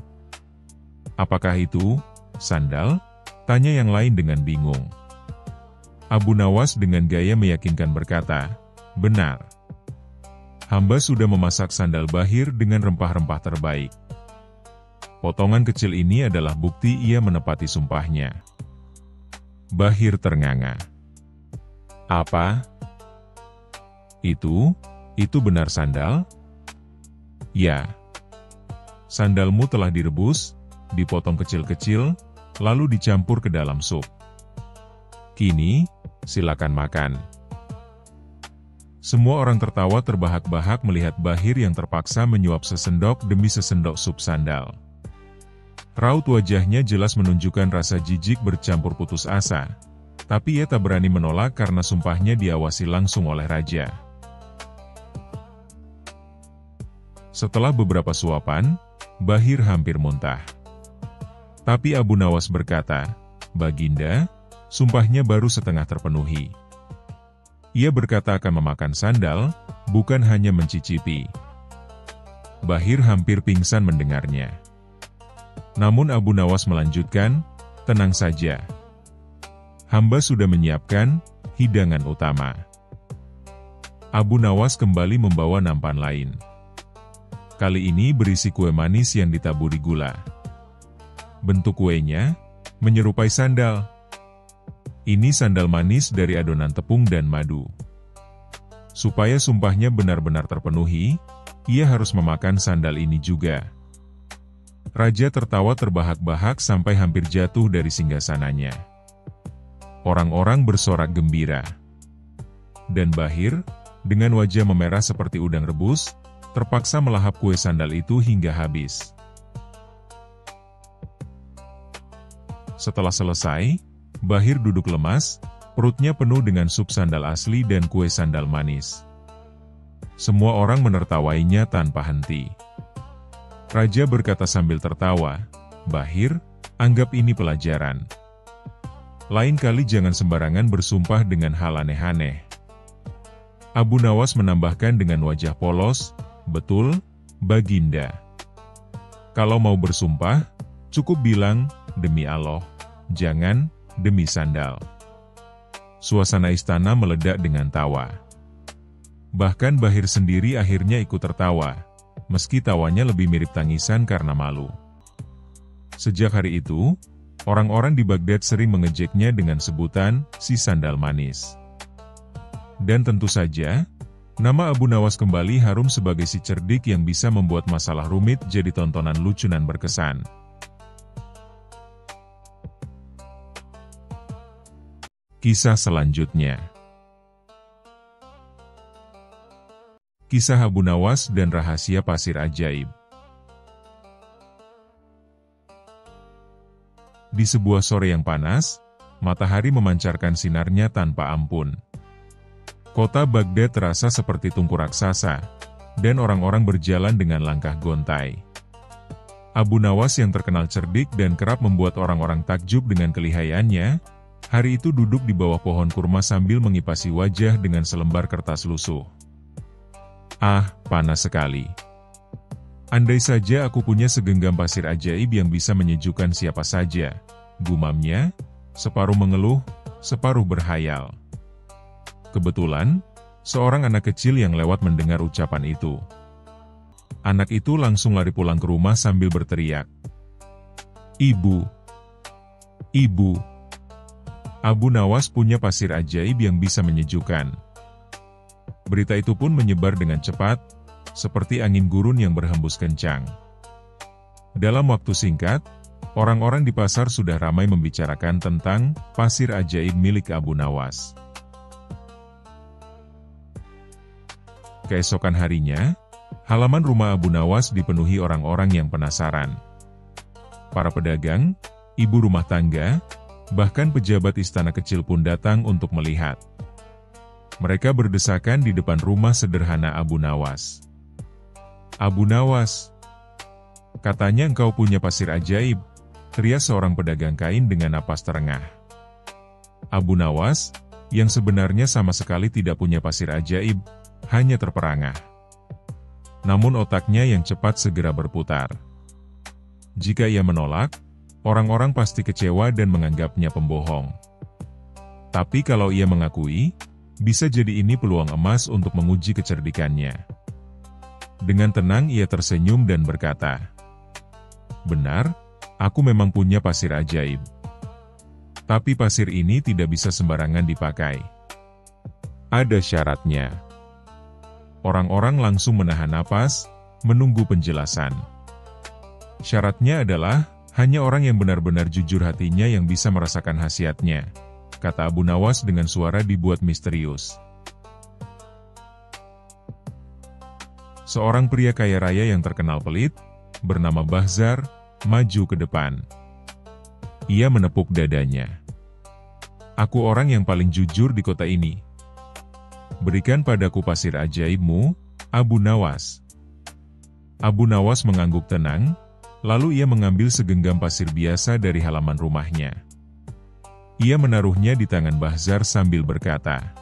Speaker 1: "Apakah itu sandal?" tanya yang lain dengan bingung. Abu Nawas dengan gaya meyakinkan berkata, "Benar. Hamba sudah memasak sandal Bahir dengan rempah-rempah terbaik. Potongan kecil ini adalah bukti ia menepati sumpahnya." Bahir ternganga. "Apa? Itu benar sandal?" "Ya. Sandalmu telah direbus, dipotong kecil-kecil, lalu dicampur ke dalam sup. Kini, silakan makan." Semua orang tertawa terbahak-bahak melihat Bahir yang terpaksa menyuap sesendok demi sesendok sup sandal. Raut wajahnya jelas menunjukkan rasa jijik bercampur putus asa, tapi ia tak berani menolak karena sumpahnya diawasi langsung oleh raja. Setelah beberapa suapan, Bahir hampir muntah. Tapi Abu Nawas berkata, "Baginda, sumpahnya baru setengah terpenuhi." Ia berkata akan memakan sandal, bukan hanya mencicipi. Bahir hampir pingsan mendengarnya. Namun Abu Nawas melanjutkan, "Tenang saja. Hamba sudah menyiapkan hidangan utama." Abu Nawas kembali membawa nampan lain. Kali ini berisi kue manis yang ditaburi gula. Bentuk kuenya menyerupai sandal. Ini sandal manis dari adonan tepung dan madu. Supaya sumpahnya benar-benar terpenuhi, ia harus memakan sandal ini juga. Raja tertawa terbahak-bahak sampai hampir jatuh dari singgasananya. Orang-orang bersorak gembira. Dan Bahir, dengan wajah memerah seperti udang rebus, terpaksa melahap kue sandal itu hingga habis. Setelah selesai, Bahir duduk lemas, perutnya penuh dengan sup sandal asli dan kue sandal manis. Semua orang menertawainya tanpa henti. Raja berkata sambil tertawa, "Bahir, anggap ini pelajaran. Lain kali jangan sembarangan bersumpah dengan hal aneh-aneh." Abu Nawas menambahkan dengan wajah polos, "Betul, Baginda. Kalau mau bersumpah, cukup bilang, demi Allah, jangan demi sandal." Suasana istana meledak dengan tawa. Bahkan Bahir sendiri akhirnya ikut tertawa, meski tawanya lebih mirip tangisan karena malu. Sejak hari itu, orang-orang di Baghdad sering mengejeknya dengan sebutan si sandal manis. Dan tentu saja, nama Abu Nawas kembali harum sebagai si cerdik yang bisa membuat masalah rumit jadi tontonan lucu dan berkesan. Kisah selanjutnya. Kisah Abu Nawas dan Rahasia Pasir Ajaib. Di sebuah sore yang panas, matahari memancarkan sinarnya tanpa ampun. Kota Baghdad terasa seperti tungku raksasa, dan orang-orang berjalan dengan langkah gontai. Abu Nawas yang terkenal cerdik dan kerap membuat orang-orang takjub dengan kelihayannya, hari itu duduk di bawah pohon kurma sambil mengipasi wajah dengan selembar kertas lusuh. "Ah, panas sekali. Andai saja aku punya segenggam pasir ajaib yang bisa menyejukkan siapa saja," gumamnya, separuh mengeluh, separuh berhayal. Kebetulan, seorang anak kecil yang lewat mendengar ucapan itu. Anak itu langsung lari pulang ke rumah sambil berteriak, "Ibu! Ibu! Abu Nawas punya pasir ajaib yang bisa menyejukkan." Berita itu pun menyebar dengan cepat, seperti angin gurun yang berhembus kencang. Dalam waktu singkat, orang-orang di pasar sudah ramai membicarakan tentang pasir ajaib milik Abu Nawas. Keesokan harinya, halaman rumah Abu Nawas dipenuhi orang-orang yang penasaran. Para pedagang, ibu rumah tangga, bahkan pejabat istana kecil pun datang untuk melihat. Mereka berdesakan di depan rumah sederhana Abu Nawas. "Abu Nawas, katanya engkau punya pasir ajaib," teriak seorang pedagang kain dengan napas terengah. Abu Nawas, yang sebenarnya sama sekali tidak punya pasir ajaib, hanya terperangah. Namun otaknya yang cepat segera berputar. Jika ia menolak, orang-orang pasti kecewa dan menganggapnya pembohong. Tapi kalau ia mengakui, bisa jadi ini peluang emas untuk menguji kecerdikannya. Dengan tenang ia tersenyum dan berkata, "Benar, aku memang punya pasir ajaib. Tapi pasir ini tidak bisa sembarangan dipakai. Ada syaratnya." Orang-orang langsung menahan napas, menunggu penjelasan. Syaratnya adalah, hanya orang yang benar-benar jujur hatinya yang bisa merasakan khasiatnya, kata Abu Nawas dengan suara dibuat misterius. Seorang pria kaya raya yang terkenal pelit, bernama Bahzar, maju ke depan. Ia menepuk dadanya. "Aku orang yang paling jujur di kota ini. Berikan padaku pasir ajaibmu, Abu Nawas." Abu Nawas mengangguk tenang, lalu ia mengambil segenggam pasir biasa dari halaman rumahnya. Ia menaruhnya di tangan Bahzar sambil berkata,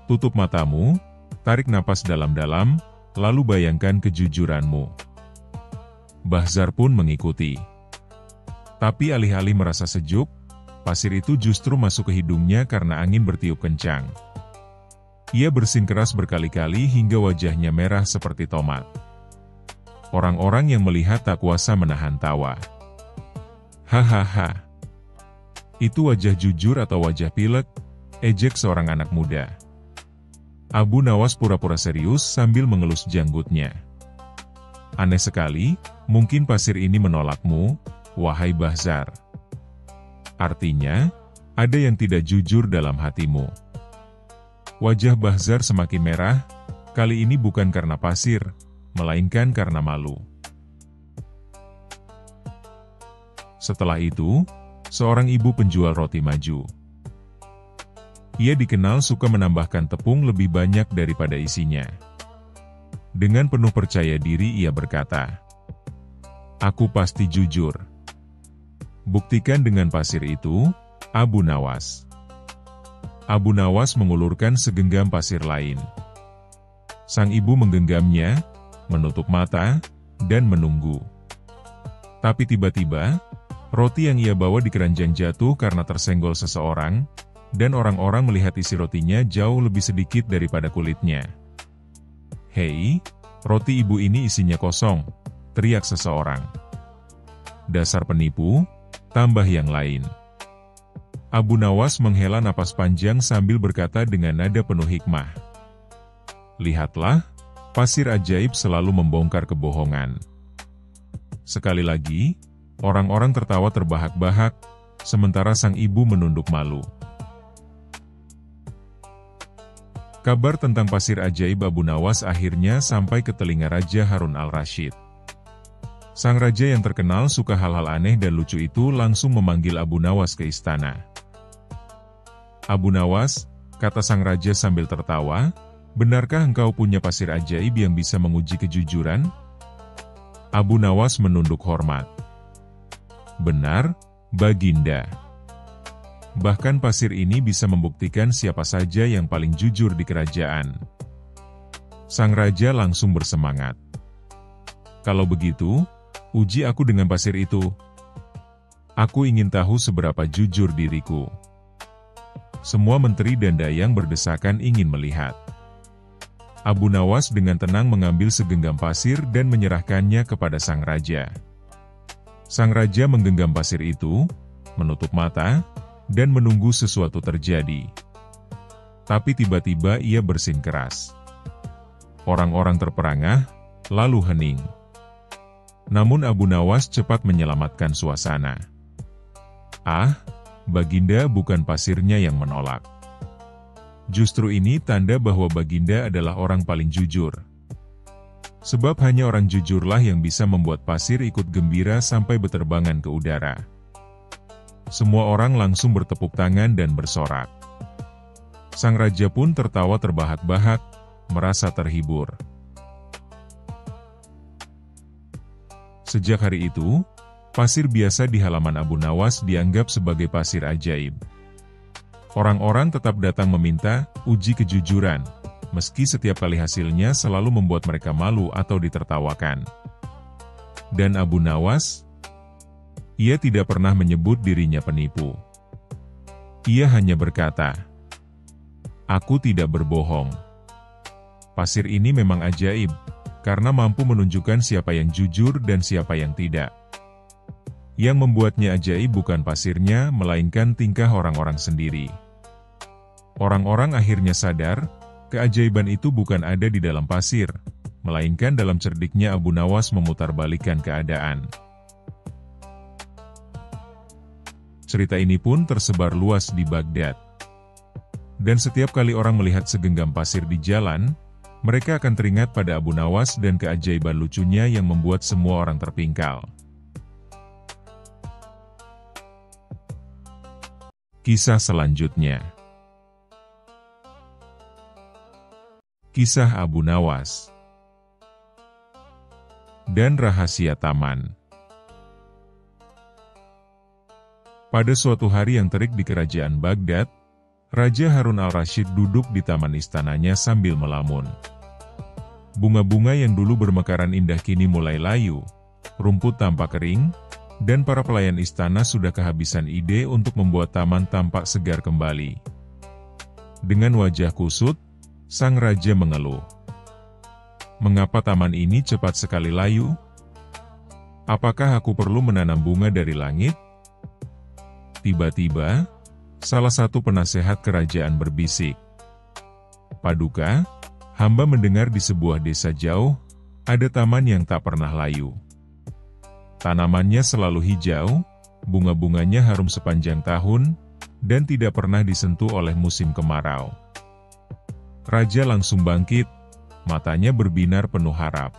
Speaker 1: "Tutup matamu, tarik napas dalam-dalam, lalu bayangkan kejujuranmu." Bahzar pun mengikuti. Tapi alih-alih merasa sejuk, pasir itu justru masuk ke hidungnya karena angin bertiup kencang. Ia bersin keras berkali-kali hingga wajahnya merah seperti tomat. Orang-orang yang melihat tak kuasa menahan tawa. "Hahaha. Itu wajah jujur atau wajah pilek?" ejek seorang anak muda. Abu Nawas pura-pura serius sambil mengelus janggutnya. "Aneh sekali, mungkin pasir ini menolakmu, wahai Bahzar. Artinya, ada yang tidak jujur dalam hatimu." Wajah Bahzar semakin merah, kali ini bukan karena pasir, melainkan karena malu. Setelah itu, seorang ibu penjual roti maju. Ia dikenal suka menambahkan tepung lebih banyak daripada isinya. Dengan penuh percaya diri ia berkata, "Aku pasti jujur. Buktikan dengan pasir itu, Abu Nawas." Abu Nawas mengulurkan segenggam pasir lain. Sang ibu menggenggamnya, menutup mata, dan menunggu. Tapi tiba-tiba, roti yang ia bawa di keranjang jatuh karena tersenggol seseorang, dan orang-orang melihat isi rotinya jauh lebih sedikit daripada kulitnya. "Hei, roti ibu ini isinya kosong," teriak seseorang. "Dasar penipu," tambah yang lain. Abu Nawas menghela napas panjang sambil berkata dengan nada penuh hikmah, "Lihatlah, pasir ajaib selalu membongkar kebohongan." Sekali lagi, orang-orang tertawa terbahak-bahak, sementara sang ibu menunduk malu. Kabar tentang pasir ajaib Abu Nawas akhirnya sampai ke telinga Raja Harun al-Rasyid. Sang raja yang terkenal suka hal-hal aneh dan lucu itu langsung memanggil Abu Nawas ke istana. "Abu Nawas," kata sang raja sambil tertawa, "benarkah engkau punya pasir ajaib yang bisa menguji kejujuran?" Abu Nawas menunduk hormat. "Benar, Baginda. Bahkan pasir ini bisa membuktikan siapa saja yang paling jujur di kerajaan." Sang raja langsung bersemangat. "Kalau begitu, uji aku dengan pasir itu. Aku ingin tahu seberapa jujur diriku." Semua menteri dan dayang berdesakan ingin melihat. Abu Nawas dengan tenang mengambil segenggam pasir dan menyerahkannya kepada sang raja. Sang raja menggenggam pasir itu, menutup mata, dan menunggu sesuatu terjadi. Tapi tiba-tiba ia bersin keras. Orang-orang terperangah, lalu hening. Namun Abu Nawas cepat menyelamatkan suasana. "Ah, Baginda, bukan pasirnya yang menolak. Justru ini tanda bahwa Baginda adalah orang paling jujur. Sebab hanya orang jujurlah yang bisa membuat pasir ikut gembira sampai berterbangan ke udara." Semua orang langsung bertepuk tangan dan bersorak. Sang raja pun tertawa terbahak-bahak, merasa terhibur. Sejak hari itu, pasir biasa di halaman Abu Nawas dianggap sebagai pasir ajaib. Orang-orang tetap datang meminta uji kejujuran, meski setiap kali hasilnya selalu membuat mereka malu atau ditertawakan. Dan Abu Nawas, ia tidak pernah menyebut dirinya penipu. Ia hanya berkata, "Aku tidak berbohong. Pasir ini memang ajaib, karena mampu menunjukkan siapa yang jujur dan siapa yang tidak. Yang membuatnya ajaib bukan pasirnya, melainkan tingkah orang-orang sendiri." Orang-orang akhirnya sadar, keajaiban itu bukan ada di dalam pasir, melainkan dalam cerdiknya Abu Nawas memutarbalikkan keadaan. Cerita ini pun tersebar luas di Baghdad. Dan setiap kali orang melihat segenggam pasir di jalan, mereka akan teringat pada Abu Nawas dan keajaiban lucunya yang membuat semua orang terpingkal. Kisah selanjutnya. Kisah Abu Nawas dan Rahasia Taman. Pada suatu hari yang terik di kerajaan Baghdad, Raja Harun al-Rasyid duduk di taman istananya sambil melamun. Bunga-bunga yang dulu bermekaran indah kini mulai layu, rumput tampak kering, dan para pelayan istana sudah kehabisan ide untuk membuat taman tampak segar kembali. Dengan wajah kusut, sang raja mengeluh. Mengapa taman ini cepat sekali layu? Apakah aku perlu menanam bunga dari langit? Tiba-tiba, salah satu penasehat kerajaan berbisik. Paduka, hamba mendengar di sebuah desa jauh, ada taman yang tak pernah layu. Tanamannya selalu hijau, bunga-bunganya harum sepanjang tahun, dan tidak pernah disentuh oleh musim kemarau. Raja langsung bangkit, matanya berbinar penuh harap.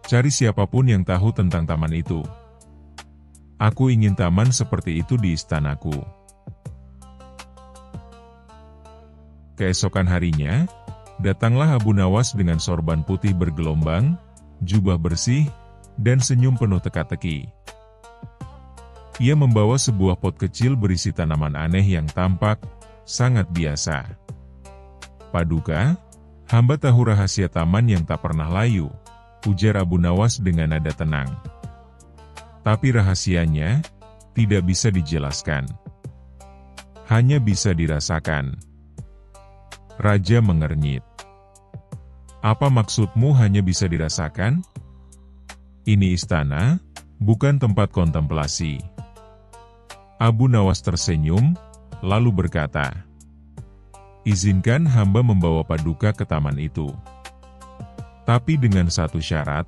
Speaker 1: Cari siapapun yang tahu tentang taman itu. Aku ingin taman seperti itu di istanaku. Keesokan harinya, datanglah Abu Nawas dengan sorban putih bergelombang, jubah bersih, dan senyum penuh teka-teki. Ia membawa sebuah pot kecil berisi tanaman aneh yang tampak sangat biasa. Paduka, hamba tahu rahasia taman yang tak pernah layu, ujar Abu Nawas dengan nada tenang. Tapi rahasianya tidak bisa dijelaskan. Hanya bisa dirasakan. Raja mengernyit. Apa maksudmu hanya bisa dirasakan? Ini istana, bukan tempat kontemplasi. Abu Nawas tersenyum, lalu berkata, izinkan hamba membawa Paduka ke taman itu. Tapi dengan satu syarat.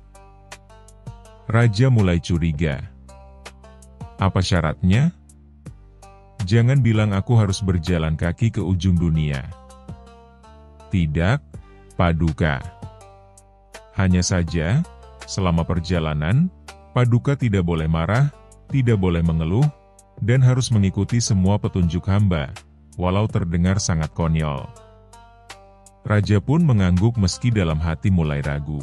Speaker 1: Raja mulai curiga. Apa syaratnya? Jangan bilang aku harus berjalan kaki ke ujung dunia. Tidak, Paduka. Hanya saja, selama perjalanan, Paduka tidak boleh marah, tidak boleh mengeluh, dan harus mengikuti semua petunjuk hamba, walau terdengar sangat konyol. Raja pun mengangguk meski dalam hati mulai ragu.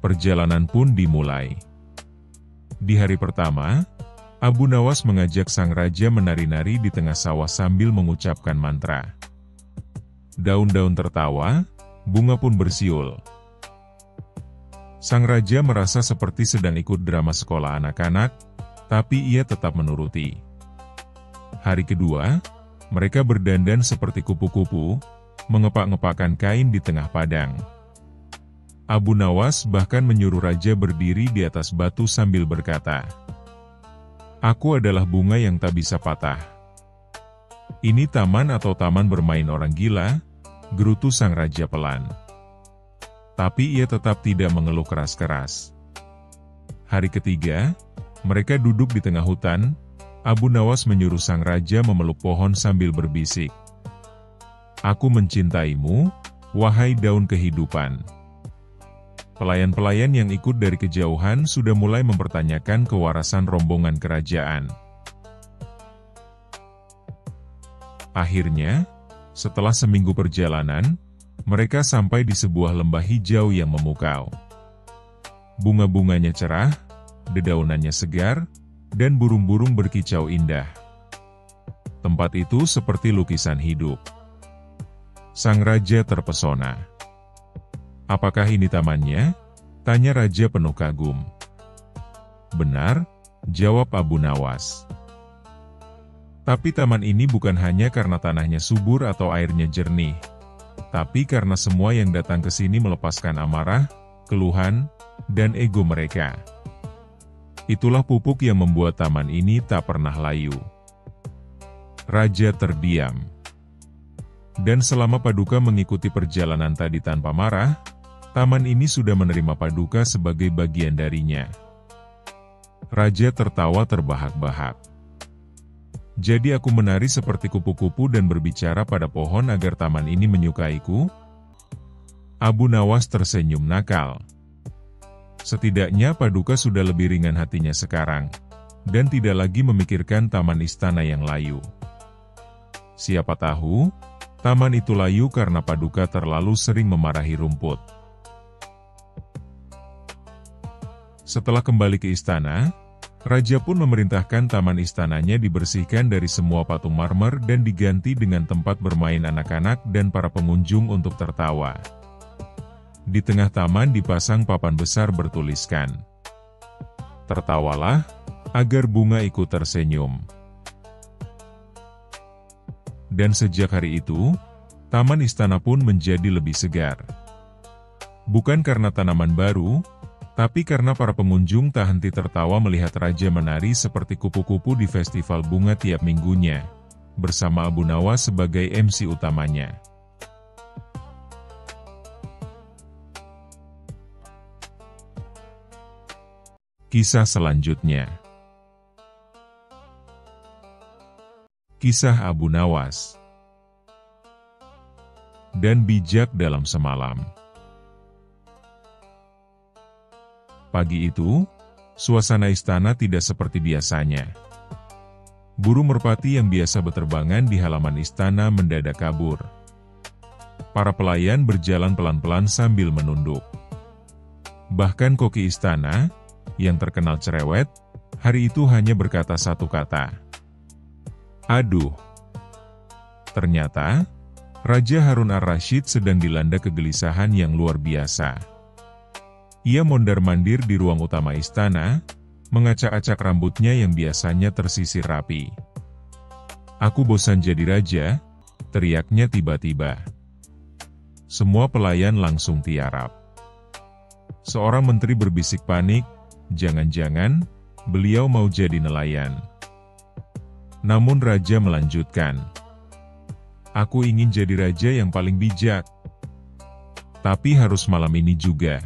Speaker 1: Perjalanan pun dimulai. Di hari pertama, Abu Nawas mengajak sang raja menari-nari di tengah sawah sambil mengucapkan mantra. Daun-daun tertawa, bunga pun bersiul. Sang raja merasa seperti sedang ikut drama sekolah anak-anak, tapi ia tetap menuruti. Hari kedua, mereka berdandan seperti kupu-kupu, mengepak-ngepakkan kain di tengah padang. Abu Nawas bahkan menyuruh raja berdiri di atas batu sambil berkata, aku adalah bunga yang tak bisa patah. Ini taman atau taman bermain orang gila? Gerutu sang raja pelan. Tapi ia tetap tidak mengeluh keras-keras. Hari ketiga, mereka duduk di tengah hutan. Abu Nawas menyuruh sang raja memeluk pohon sambil berbisik. Aku mencintaimu, wahai daun kehidupan. Pelayan-pelayan yang ikut dari kejauhan sudah mulai mempertanyakan kewarasan rombongan kerajaan. Akhirnya, setelah seminggu perjalanan, mereka sampai di sebuah lembah hijau yang memukau. Bunga-bunganya cerah, dedaunannya segar, dan burung-burung berkicau indah. Tempat itu seperti lukisan hidup. Sang raja terpesona. Apakah ini tamannya? Tanya raja penuh kagum. Benar, jawab Abu Nawas. Tapi taman ini bukan hanya karena tanahnya subur atau airnya jernih, tapi karena semua yang datang ke sini melepaskan amarah, keluhan, dan ego mereka. Itulah pupuk yang membuat taman ini tak pernah layu. Raja terdiam. Dan selama Paduka mengikuti perjalanan tadi tanpa marah, taman ini sudah menerima Paduka sebagai bagian darinya. Raja tertawa terbahak-bahak. Jadi aku menari seperti kupu-kupu dan berbicara pada pohon agar taman ini menyukaiku? Abu Nawas tersenyum nakal. Setidaknya Paduka sudah lebih ringan hatinya sekarang, dan tidak lagi memikirkan taman istana yang layu. Siapa tahu, taman itu layu karena Paduka terlalu sering memarahi rumput. Setelah kembali ke istana, Raja pun memerintahkan taman istananya dibersihkan dari semua patung marmer dan diganti dengan tempat bermain anak-anak dan para pengunjung untuk tertawa. Di tengah taman dipasang papan besar bertuliskan, "Tertawalah, agar bunga ikut tersenyum." Dan sejak hari itu, taman istana pun menjadi lebih segar. Bukan karena tanaman baru, tapi karena para pengunjung tak henti tertawa melihat Raja menari seperti kupu-kupu di festival bunga tiap minggunya, bersama Abu Nawas sebagai MC utamanya. Kisah selanjutnya. Kisah Abu Nawas dan bijak dalam semalam. Pagi itu, suasana istana tidak seperti biasanya. Burung merpati yang biasa berterbangan di halaman istana mendadak kabur. Para pelayan berjalan pelan-pelan sambil menunduk. Bahkan koki istana, yang terkenal cerewet, hari itu hanya berkata satu kata. "Aduh." Ternyata, Raja Harun ar-Rasyid sedang dilanda kegelisahan yang luar biasa. Ia mondar-mandir di ruang utama istana, mengacak-acak rambutnya yang biasanya tersisir rapi. "Aku bosan jadi raja," teriaknya tiba-tiba. Semua pelayan langsung tiarap. Seorang menteri berbisik panik, jangan-jangan beliau mau jadi nelayan. Namun Raja melanjutkan, "Aku ingin jadi raja yang paling bijak. Tapi harus malam ini juga.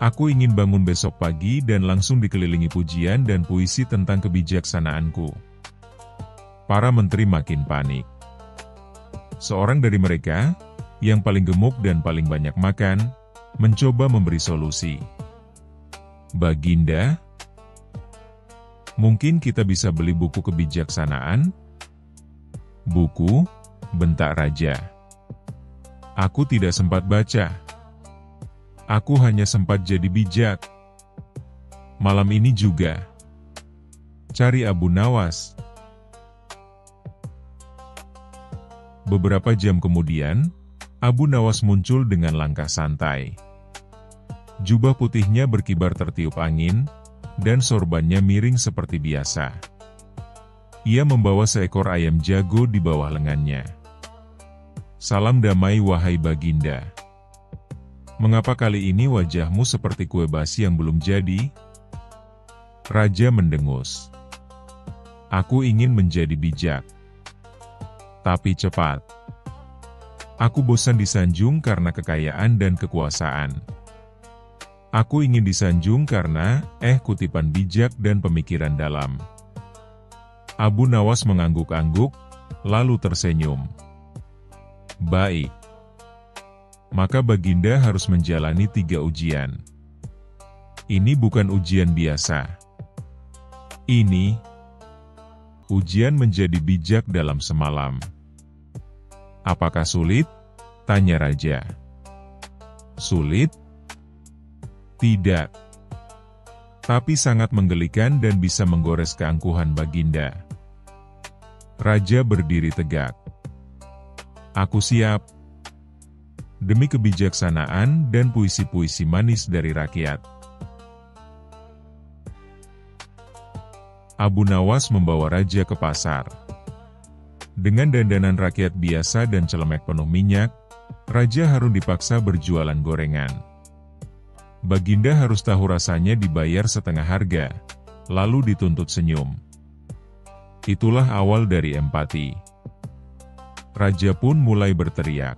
Speaker 1: Aku ingin bangun besok pagi dan langsung dikelilingi pujian dan puisi tentang kebijaksanaanku." Para menteri makin panik. Seorang dari mereka, yang paling gemuk dan paling banyak makan, mencoba memberi solusi. "Baginda, mungkin kita bisa beli buku kebijaksanaan?" "Buku?" bentak Raja. "Aku tidak sempat baca. Aku hanya sempat jadi bijak. Malam ini juga. Cari Abu Nawas." Beberapa jam kemudian, Abu Nawas muncul dengan langkah santai. Jubah putihnya berkibar tertiup angin, dan sorbannya miring seperti biasa. Ia membawa seekor ayam jago di bawah lengannya. "Salam damai wahai Baginda. Mengapa kali ini wajahmu seperti kue basi yang belum jadi?" Raja mendengus. "Aku ingin menjadi bijak. Tapi cepat. Aku bosan disanjung karena kekayaan dan kekuasaan. Aku ingin disanjung karena, kutipan bijak dan pemikiran dalam." Abu Nawas mengangguk-angguk, lalu tersenyum. "Baik. Maka Baginda harus menjalani 3 ujian. Ini bukan ujian biasa. Ini ujian menjadi bijak dalam semalam." "Apakah sulit?" tanya Raja. "Sulit? Tidak. Tapi sangat menggelikan dan bisa menggores keangkuhan Baginda." Raja berdiri tegak. "Aku siap. Demi kebijaksanaan dan puisi-puisi manis dari rakyat." Abu Nawas membawa Raja ke pasar. Dengan dandanan rakyat biasa dan celemek penuh minyak, Raja Harun dipaksa berjualan gorengan. Baginda harus tahu rasanya dibayar setengah harga, lalu dituntut senyum. Itulah awal dari empati. Raja pun mulai berteriak.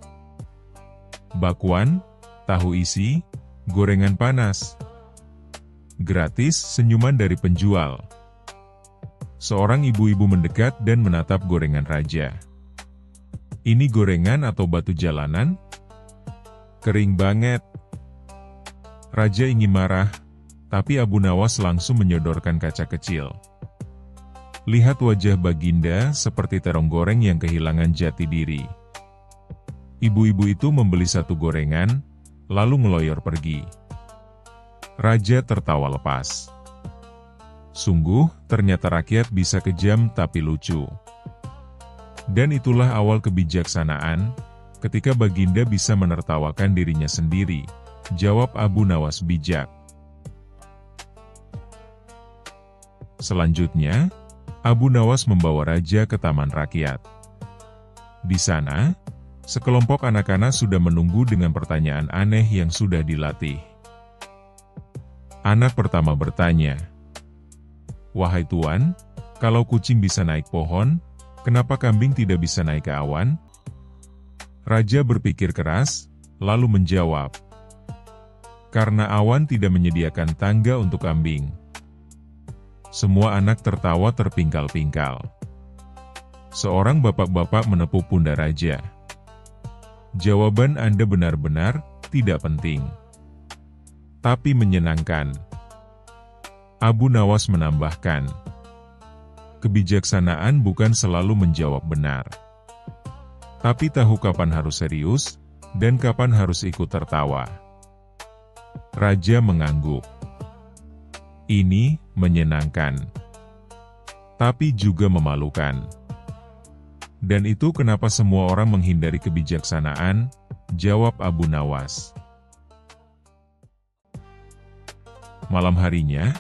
Speaker 1: "Bakwan, tahu isi, gorengan panas. Gratis, senyuman dari penjual." seorang ibu-ibu mendekat dan menatap gorengan raja. Ini gorengan atau batu jalanan? Kering banget. Raja ingin marah, tapi Abu Nawas langsung menyodorkan kaca kecil. Lihat wajah Baginda seperti terong goreng yang kehilangan jati diri. Ibu-ibu itu membeli satu gorengan, lalu ngeloyor pergi. Raja tertawa lepas. Sungguh, ternyata rakyat bisa kejam tapi lucu. Dan itulah awal kebijaksanaan, ketika Baginda bisa menertawakan dirinya sendiri, jawab Abu Nawas bijak. Selanjutnya, Abu Nawas membawa raja ke taman rakyat. Di sana, sekelompok anak-anak sudah menunggu dengan pertanyaan aneh yang sudah dilatih. Anak pertama bertanya, "Wahai Tuan, kalau kucing bisa naik pohon, kenapa kambing tidak bisa naik ke awan?" Raja berpikir keras, lalu menjawab, "Karena awan tidak menyediakan tangga untuk kambing." Semua anak tertawa terpingkal-pingkal. Seorang bapak-bapak menepuk pundak raja. "Jawaban Anda benar-benar tidak penting, tapi menyenangkan." Abu Nawas menambahkan, "Kebijaksanaan bukan selalu menjawab benar, tapi tahu kapan harus serius, dan kapan harus ikut tertawa." Raja mengangguk. Ini menyenangkan, tapi juga memalukan. Dan itu kenapa semua orang menghindari kebijaksanaan, jawab Abu Nawas. Malam harinya,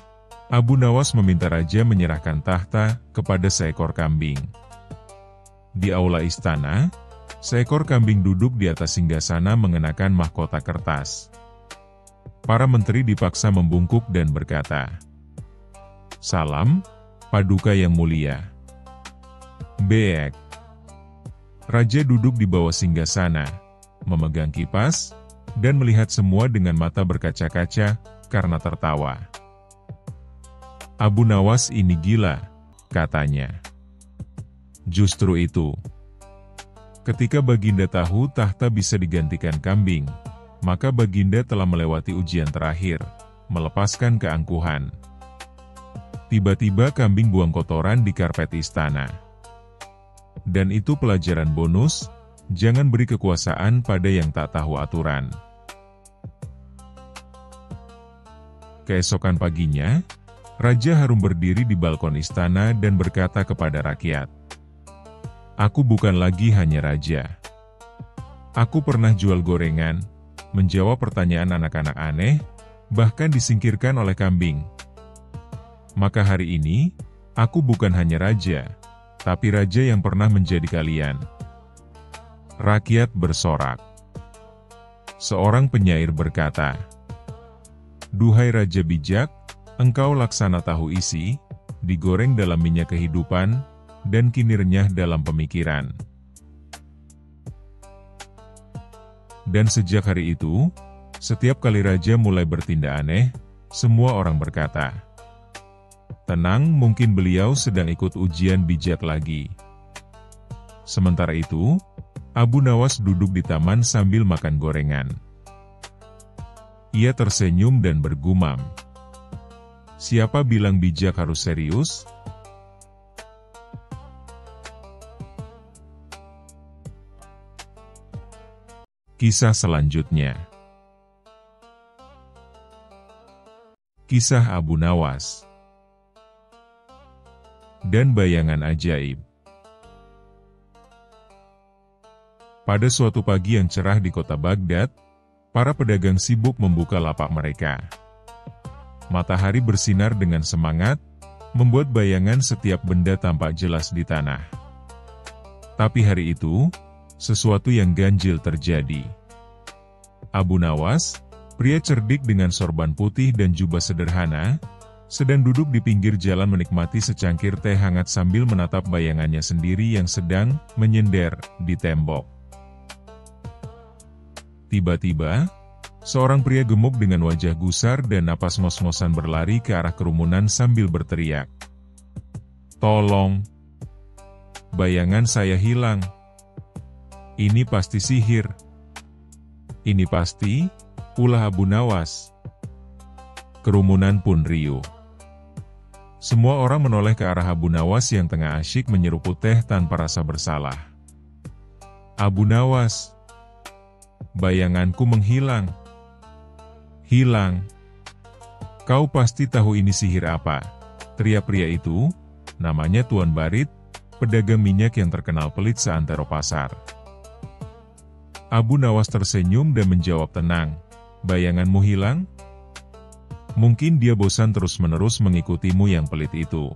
Speaker 1: Abu Nawas meminta raja menyerahkan tahta kepada seekor kambing. Di aula istana, seekor kambing duduk di atas singgasana mengenakan mahkota kertas. Para menteri dipaksa membungkuk dan berkata, "Salam, Paduka yang mulia." Beek. Raja duduk di bawah singgasana, memegang kipas, dan melihat semua dengan mata berkaca-kaca karena tertawa. "Abu Nawas ini gila," katanya. Justru itu. Ketika Baginda tahu tahta bisa digantikan kambing, maka Baginda telah melewati ujian terakhir, melepaskan keangkuhan. Tiba-tiba kambing buang kotoran di karpet istana. Dan itu pelajaran bonus, jangan beri kekuasaan pada yang tak tahu aturan. Keesokan paginya, Raja Harum berdiri di balkon istana dan berkata kepada rakyat, "Aku bukan lagi hanya raja. Aku pernah jual gorengan, menjawab pertanyaan anak-anak aneh, bahkan disingkirkan oleh kambing. Maka hari ini, aku bukan hanya raja, tapi raja yang pernah menjadi kalian." Rakyat bersorak. Seorang penyair berkata, "Duhai raja bijak, engkau laksana tahu isi, digoreng dalam minyak kehidupan, dan kini renyah dalam pemikiran." Dan sejak hari itu, setiap kali raja mulai bertindak aneh, semua orang berkata, "Tenang, mungkin beliau sedang ikut ujian bijak lagi." Sementara itu, Abu Nawas duduk di taman sambil makan gorengan. Ia tersenyum dan bergumam, "Siapa bilang bijak harus serius?" Kisah selanjutnya. Kisah Abu Nawas dan bayangan ajaib. Pada suatu pagi yang cerah di kota Baghdad, para pedagang sibuk membuka lapak mereka. Matahari bersinar dengan semangat, membuat bayangan setiap benda tampak jelas di tanah. Tapi hari itu, sesuatu yang ganjil terjadi. Abu Nawas, pria cerdik dengan sorban putih dan jubah sederhana, sedang duduk di pinggir jalan menikmati secangkir teh hangat sambil menatap bayangannya sendiri yang sedang menyender di tembok. Tiba-tiba, seorang pria gemuk dengan wajah gusar dan napas ngos-ngosan berlari ke arah kerumunan sambil berteriak, Tolong. Bayangan saya hilang. Ini pasti sihir. Ini pasti, ulah Abu Nawas. Kerumunan pun riuh. Semua orang menoleh ke arah Abu Nawas yang tengah asyik menyeruput teh tanpa rasa bersalah. Abu Nawas. Bayanganku menghilang. Hilang. Kau pasti tahu ini sihir apa? Teriak pria itu, namanya Tuan Barit, pedagang minyak yang terkenal pelit seantero pasar. Abu Nawas tersenyum dan menjawab tenang, bayanganmu hilang? Mungkin dia bosan terus-menerus mengikutimu yang pelit itu.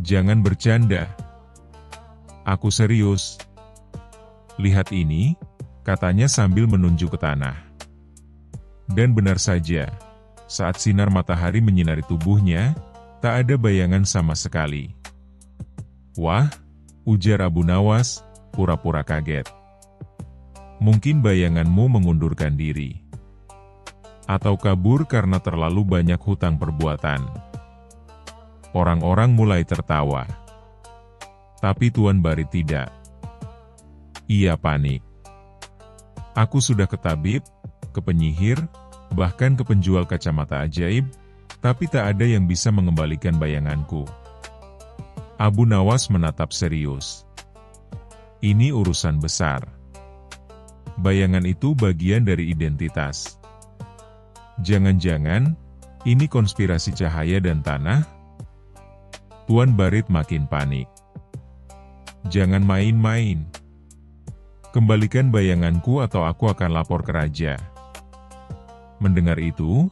Speaker 1: Jangan bercanda. Aku serius. Lihat ini, katanya sambil menunjuk ke tanah. Dan benar saja, saat sinar matahari menyinari tubuhnya, tak ada bayangan sama sekali. Wah, ujar Abu Nawas, pura-pura kaget. Mungkin bayanganmu mengundurkan diri. Atau kabur karena terlalu banyak hutang perbuatan. Orang-orang mulai tertawa. Tapi Tuan Barit tidak. Ia panik. Aku sudah ke tabib, ke penyihir, bahkan ke penjual kacamata ajaib, tapi tak ada yang bisa mengembalikan bayanganku. Abu Nawas menatap serius. Ini urusan besar. Bayangan itu bagian dari identitas. Jangan-jangan, ini konspirasi cahaya dan tanah? Tuan Barit makin panik. Jangan main-main. Kembalikan bayanganku atau aku akan lapor ke raja. Mendengar itu,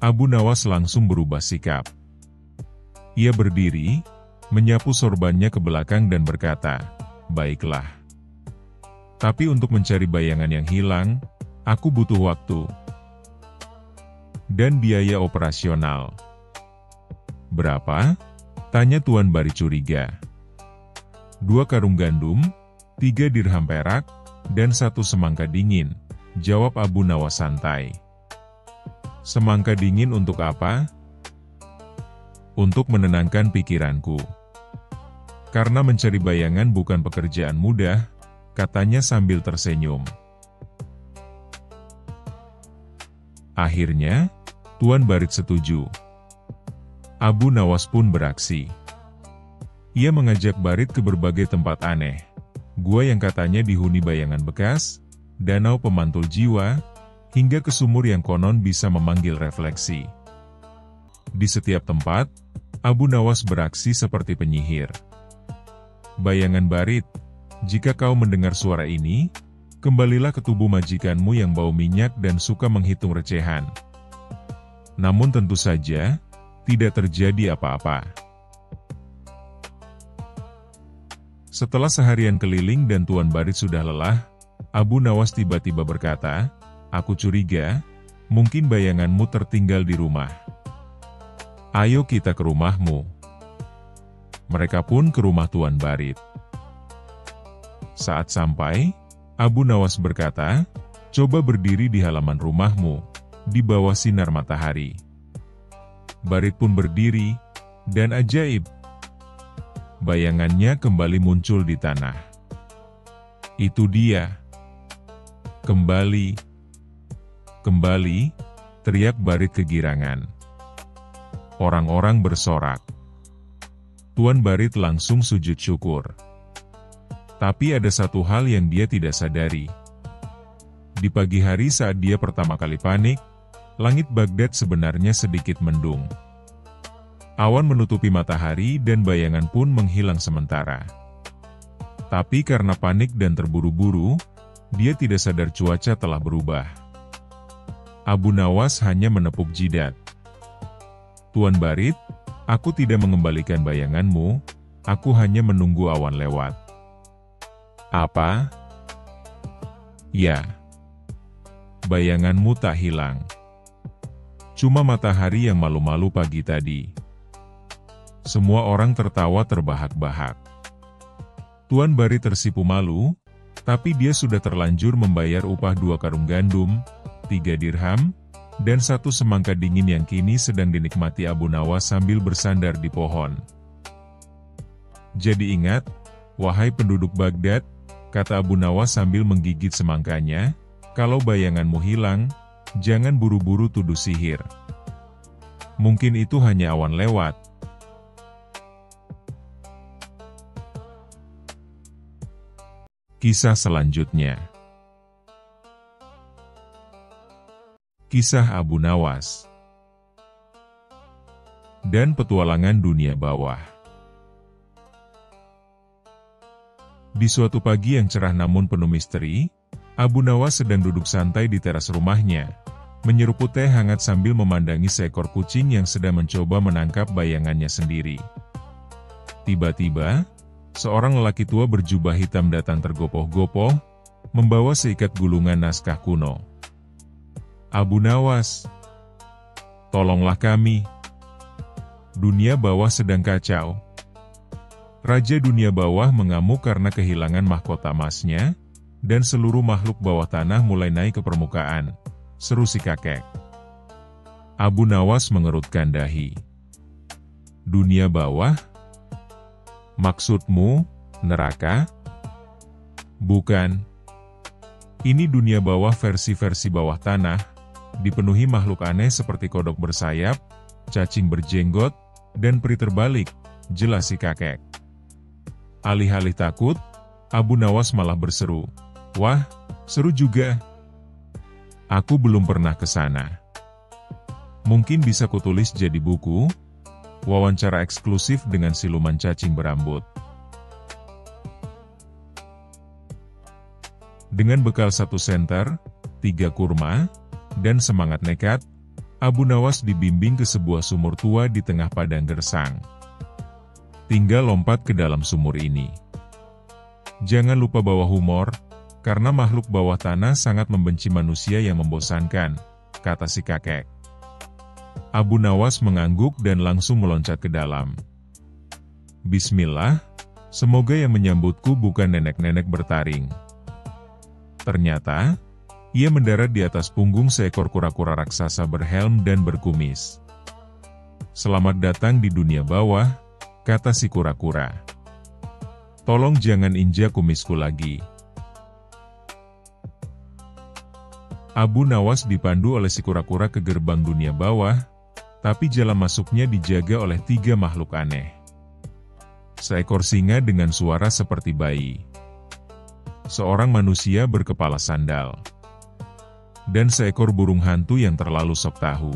Speaker 1: Abu Nawas langsung berubah sikap. Ia berdiri, menyapu sorbannya ke belakang dan berkata, baiklah. Tapi untuk mencari bayangan yang hilang, aku butuh waktu. Dan biaya operasional. Berapa? Tanya Tuan Barit curiga. 2 karung gandum, 3 dirham perak, dan 1 semangka dingin, jawab Abu Nawas santai. Semangka dingin untuk apa? Untuk menenangkan pikiranku. Karena mencari bayangan bukan pekerjaan mudah, katanya sambil tersenyum. Akhirnya, Tuan Barit setuju. Abu Nawas pun beraksi. Ia mengajak Barit ke berbagai tempat aneh. Gua yang katanya dihuni bayangan bekas, danau pemantul jiwa, hingga ke sumur yang konon bisa memanggil refleksi. Di setiap tempat, Abu Nawas beraksi seperti penyihir. Bayangan Barit, jika kau mendengar suara ini, kembalilah ke tubuh majikanmu yang bau minyak dan suka menghitung recehan. Namun tentu saja, tidak terjadi apa-apa. Setelah seharian keliling dan Tuan Barit sudah lelah, Abu Nawas tiba-tiba berkata, aku curiga, mungkin bayanganmu tertinggal di rumah. Ayo kita ke rumahmu. Mereka pun ke rumah Tuan Barit. Saat sampai, Abu Nawas berkata, coba berdiri di halaman rumahmu, di bawah sinar matahari. Barit pun berdiri, dan ajaib. Bayangannya kembali muncul di tanah. Itu dia. Kembali. Kembali, teriak Barit kegirangan. Orang-orang bersorak. Tuan Barit langsung sujud syukur. Tapi ada satu hal yang dia tidak sadari. Di pagi hari saat dia pertama kali panik, langit Baghdad sebenarnya sedikit mendung. Awan menutupi matahari dan bayangan pun menghilang sementara. Tapi karena panik dan terburu-buru, dia tidak sadar cuaca telah berubah. Abu Nawas hanya menepuk jidat. Tuan Barit, aku tidak mengembalikan bayanganmu, aku hanya menunggu awan lewat. Apa? Ya. Bayanganmu tak hilang. Cuma matahari yang malu-malu pagi tadi. Semua orang tertawa terbahak-bahak. Tuan Barit tersipu malu, tapi dia sudah terlanjur membayar upah 2 karung gandum, 3 dirham, dan 1 semangka dingin yang kini sedang dinikmati Abu Nawas sambil bersandar di pohon. Jadi ingat, wahai penduduk Baghdad, kata Abu Nawas sambil menggigit semangkanya, kalau bayanganmu hilang, jangan buru-buru tuduh sihir. Mungkin itu hanya awan lewat. Kisah selanjutnya. Kisah Abu Nawas dan petualangan dunia bawah. Di suatu pagi yang cerah namun penuh misteri, Abu Nawas sedang duduk santai di teras rumahnya, menyeruput teh hangat sambil memandangi seekor kucing yang sedang mencoba menangkap bayangannya sendiri. Tiba-tiba, seorang lelaki tua berjubah hitam datang tergopoh-gopoh, membawa seikat gulungan naskah kuno. Abu Nawas, tolonglah kami. Dunia bawah sedang kacau. Raja dunia bawah mengamuk karena kehilangan mahkota emasnya, dan seluruh makhluk bawah tanah mulai naik ke permukaan, seru si kakek. Abu Nawas mengerutkan dahi. Dunia bawah? Maksudmu, neraka? Bukan. Ini dunia bawah versi-versi bawah tanah, dipenuhi makhluk aneh seperti kodok bersayap, cacing berjenggot, dan peri terbalik, jelas si kakek. Alih-alih takut, Abu Nawas malah berseru, "Wah, seru juga. Aku belum pernah ke sana. Mungkin bisa kutulis jadi buku, wawancara eksklusif dengan siluman cacing berambut." Dengan bekal 1 senter, 3 kurma, dan semangat nekat, Abu Nawas dibimbing ke sebuah sumur tua di tengah padang gersang. Tinggal lompat ke dalam sumur ini. Jangan lupa bawa humor, karena makhluk bawah tanah sangat membenci manusia yang membosankan, kata si kakek. Abu Nawas mengangguk dan langsung meloncat ke dalam. Bismillah, semoga yang menyambutku bukan nenek-nenek bertaring. Ternyata, ia mendarat di atas punggung seekor kura-kura raksasa berhelm dan berkumis. Selamat datang di dunia bawah, kata si kura-kura. Tolong jangan injak kumisku lagi. Abu Nawas dipandu oleh si kura-kura ke gerbang dunia bawah, tapi jalan masuknya dijaga oleh 3 makhluk aneh. Seekor singa dengan suara seperti bayi. Seorang manusia berkepala sandal. Dan seekor burung hantu yang terlalu sok tahu.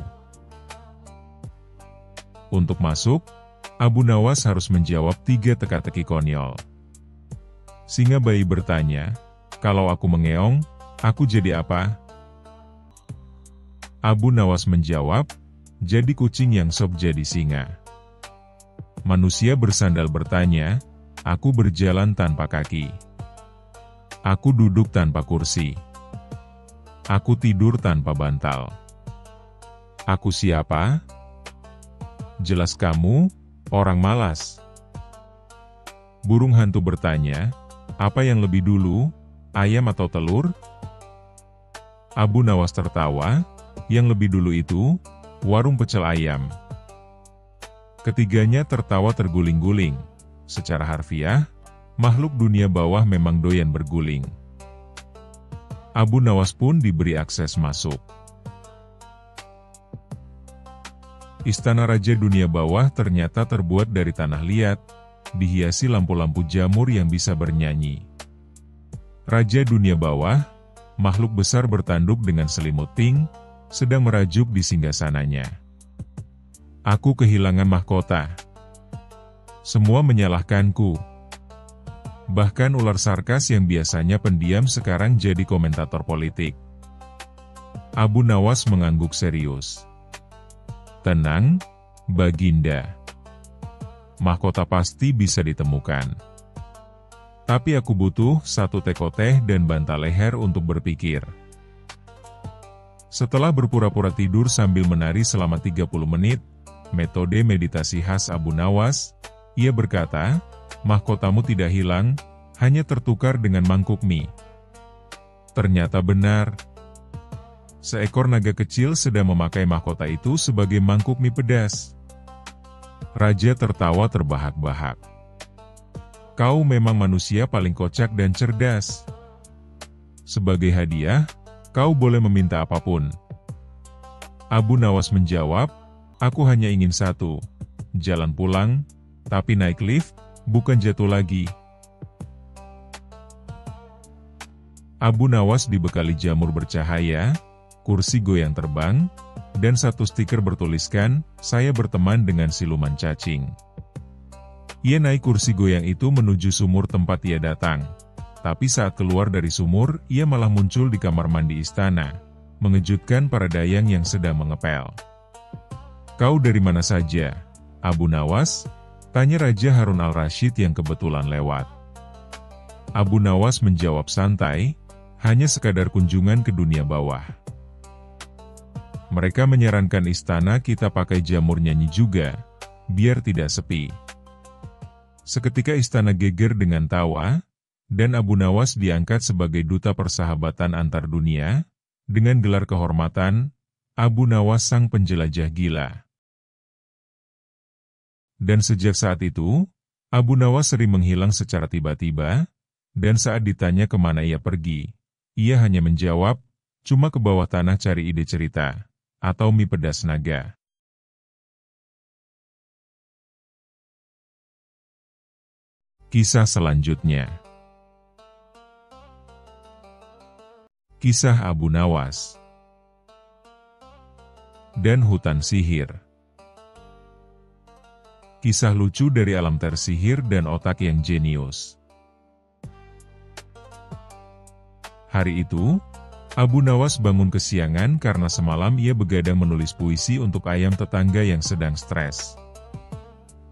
Speaker 1: Untuk masuk, Abu Nawas harus menjawab 3 teka-teki konyol. Singa bayi bertanya, "Kalau aku mengeong, aku jadi apa?" Abu Nawas menjawab, "Jadi kucing yang sok jadi singa." Manusia bersandal bertanya, "Aku berjalan tanpa kaki. Aku duduk tanpa kursi. Aku tidur tanpa bantal. Aku siapa?" "Jelas kamu, orang malas." Burung hantu bertanya, "Apa yang lebih dulu, ayam atau telur?" Abu Nawas tertawa, "Yang lebih dulu itu, warung pecel ayam." Ketiganya tertawa terguling-guling. Secara harfiah, makhluk dunia bawah memang doyan berguling. Abu Nawas pun diberi akses masuk. Istana Raja Dunia Bawah ternyata terbuat dari tanah liat, dihiasi lampu-lampu jamur yang bisa bernyanyi. Raja Dunia Bawah, makhluk besar bertanduk dengan selimut pink, sedang merajuk di singgasananya. Aku kehilangan mahkota. Semua menyalahkanku. Bahkan ular sarkas yang biasanya pendiam sekarang jadi komentator politik. Abu Nawas mengangguk serius. Tenang, Baginda. Mahkota pasti bisa ditemukan. Tapi aku butuh 1 teko teh dan bantal leher untuk berpikir. Setelah berpura-pura tidur sambil menari selama 30 menit, metode meditasi khas Abu Nawas, ia berkata, "Mahkotamu tidak hilang, hanya tertukar dengan mangkuk mie." Ternyata benar. Seekor naga kecil sedang memakai mahkota itu sebagai mangkuk mie pedas. Raja tertawa terbahak-bahak. Kau memang manusia paling kocak dan cerdas. Sebagai hadiah, kau boleh meminta apapun. Abu Nawas menjawab, aku hanya ingin satu, jalan pulang, tapi naik lift, bukan jatuh lagi. Abu Nawas dibekali jamur bercahaya, kursi goyang terbang, dan satu stiker bertuliskan, saya berteman dengan siluman cacing. Ia naik kursi goyang itu menuju sumur tempat ia datang. Tapi saat keluar dari sumur, ia malah muncul di kamar mandi istana, mengejutkan para dayang yang sedang mengepel. Kau dari mana saja, Abu Nawas? Tanya Raja Harun al-Rasyid yang kebetulan lewat. Abu Nawas menjawab santai, hanya sekadar kunjungan ke dunia bawah. Mereka menyarankan istana kita pakai jamur nyanyi juga, biar tidak sepi. Seketika istana geger dengan tawa, dan Abu Nawas diangkat sebagai duta persahabatan antar dunia, dengan gelar kehormatan, Abu Nawas sang penjelajah gila. Dan sejak saat itu, Abu Nawas sering menghilang secara tiba-tiba, dan saat ditanya kemana ia pergi, ia hanya menjawab, cuma ke bawah tanah cari ide cerita, atau mie pedas naga. Kisah selanjutnya. Kisah Abu Nawas dan hutan sihir. Kisah lucu dari alam tersihir dan otak yang jenius. Hari itu, Abu Nawas bangun kesiangan karena semalam ia begadang menulis puisi untuk ayam tetangga yang sedang stres.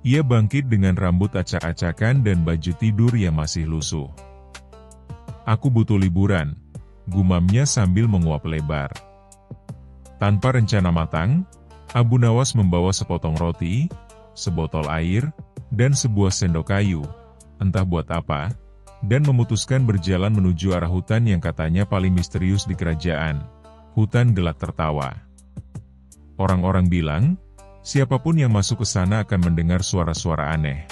Speaker 1: Ia bangkit dengan rambut acak-acakan dan baju tidur yang masih lusuh. Aku butuh liburan, gumamnya sambil menguap lebar. Tanpa rencana matang, Abu Nawas membawa sepotong roti, sebotol air, dan sebuah sendok kayu, entah buat apa, dan memutuskan berjalan menuju arah hutan yang katanya paling misterius di kerajaan, hutan gelap tertawa. Orang-orang bilang, siapapun yang masuk ke sana akan mendengar suara-suara aneh,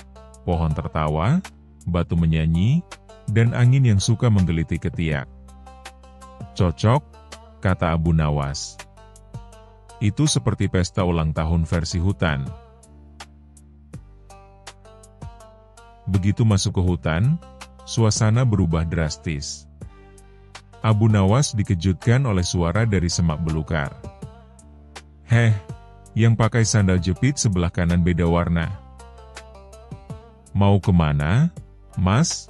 Speaker 1: pohon tertawa, batu menyanyi, dan angin yang suka menggelitik ketiak. Cocok, kata Abu Nawas. Itu seperti pesta ulang tahun versi hutan. Begitu masuk ke hutan, suasana berubah drastis. Abu Nawas dikejutkan oleh suara dari semak belukar. Heh, yang pakai sandal jepit sebelah kanan beda warna. Mau kemana, Mas?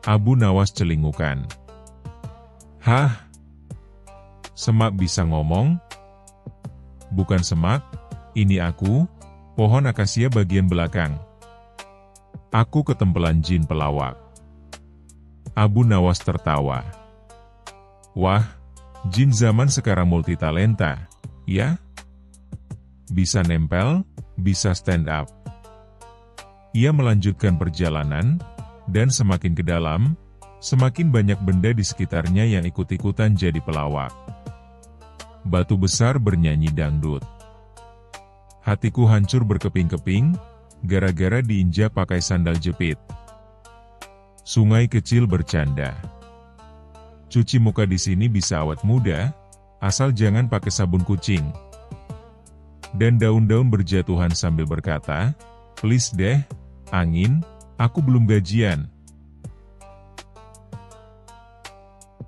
Speaker 1: Abu Nawas celingukan. Hah? Semak bisa ngomong? Bukan semak, ini aku, pohon akasia bagian belakang. Aku ketempelan jin pelawak. Abu Nawas tertawa. Wah, jin zaman sekarang multitalenta, ya? Bisa nempel, bisa stand up. Ia melanjutkan perjalanan, dan semakin ke dalam, semakin banyak benda di sekitarnya yang ikut-ikutan jadi pelawak. Batu besar bernyanyi dangdut. Hatiku hancur berkeping-keping, gara-gara diinjak pakai sandal jepit. Sungai kecil bercanda. Cuci muka di sini bisa awet muda, asal jangan pakai sabun kucing. Dan daun-daun berjatuhan sambil berkata, please deh, angin, aku belum gajian.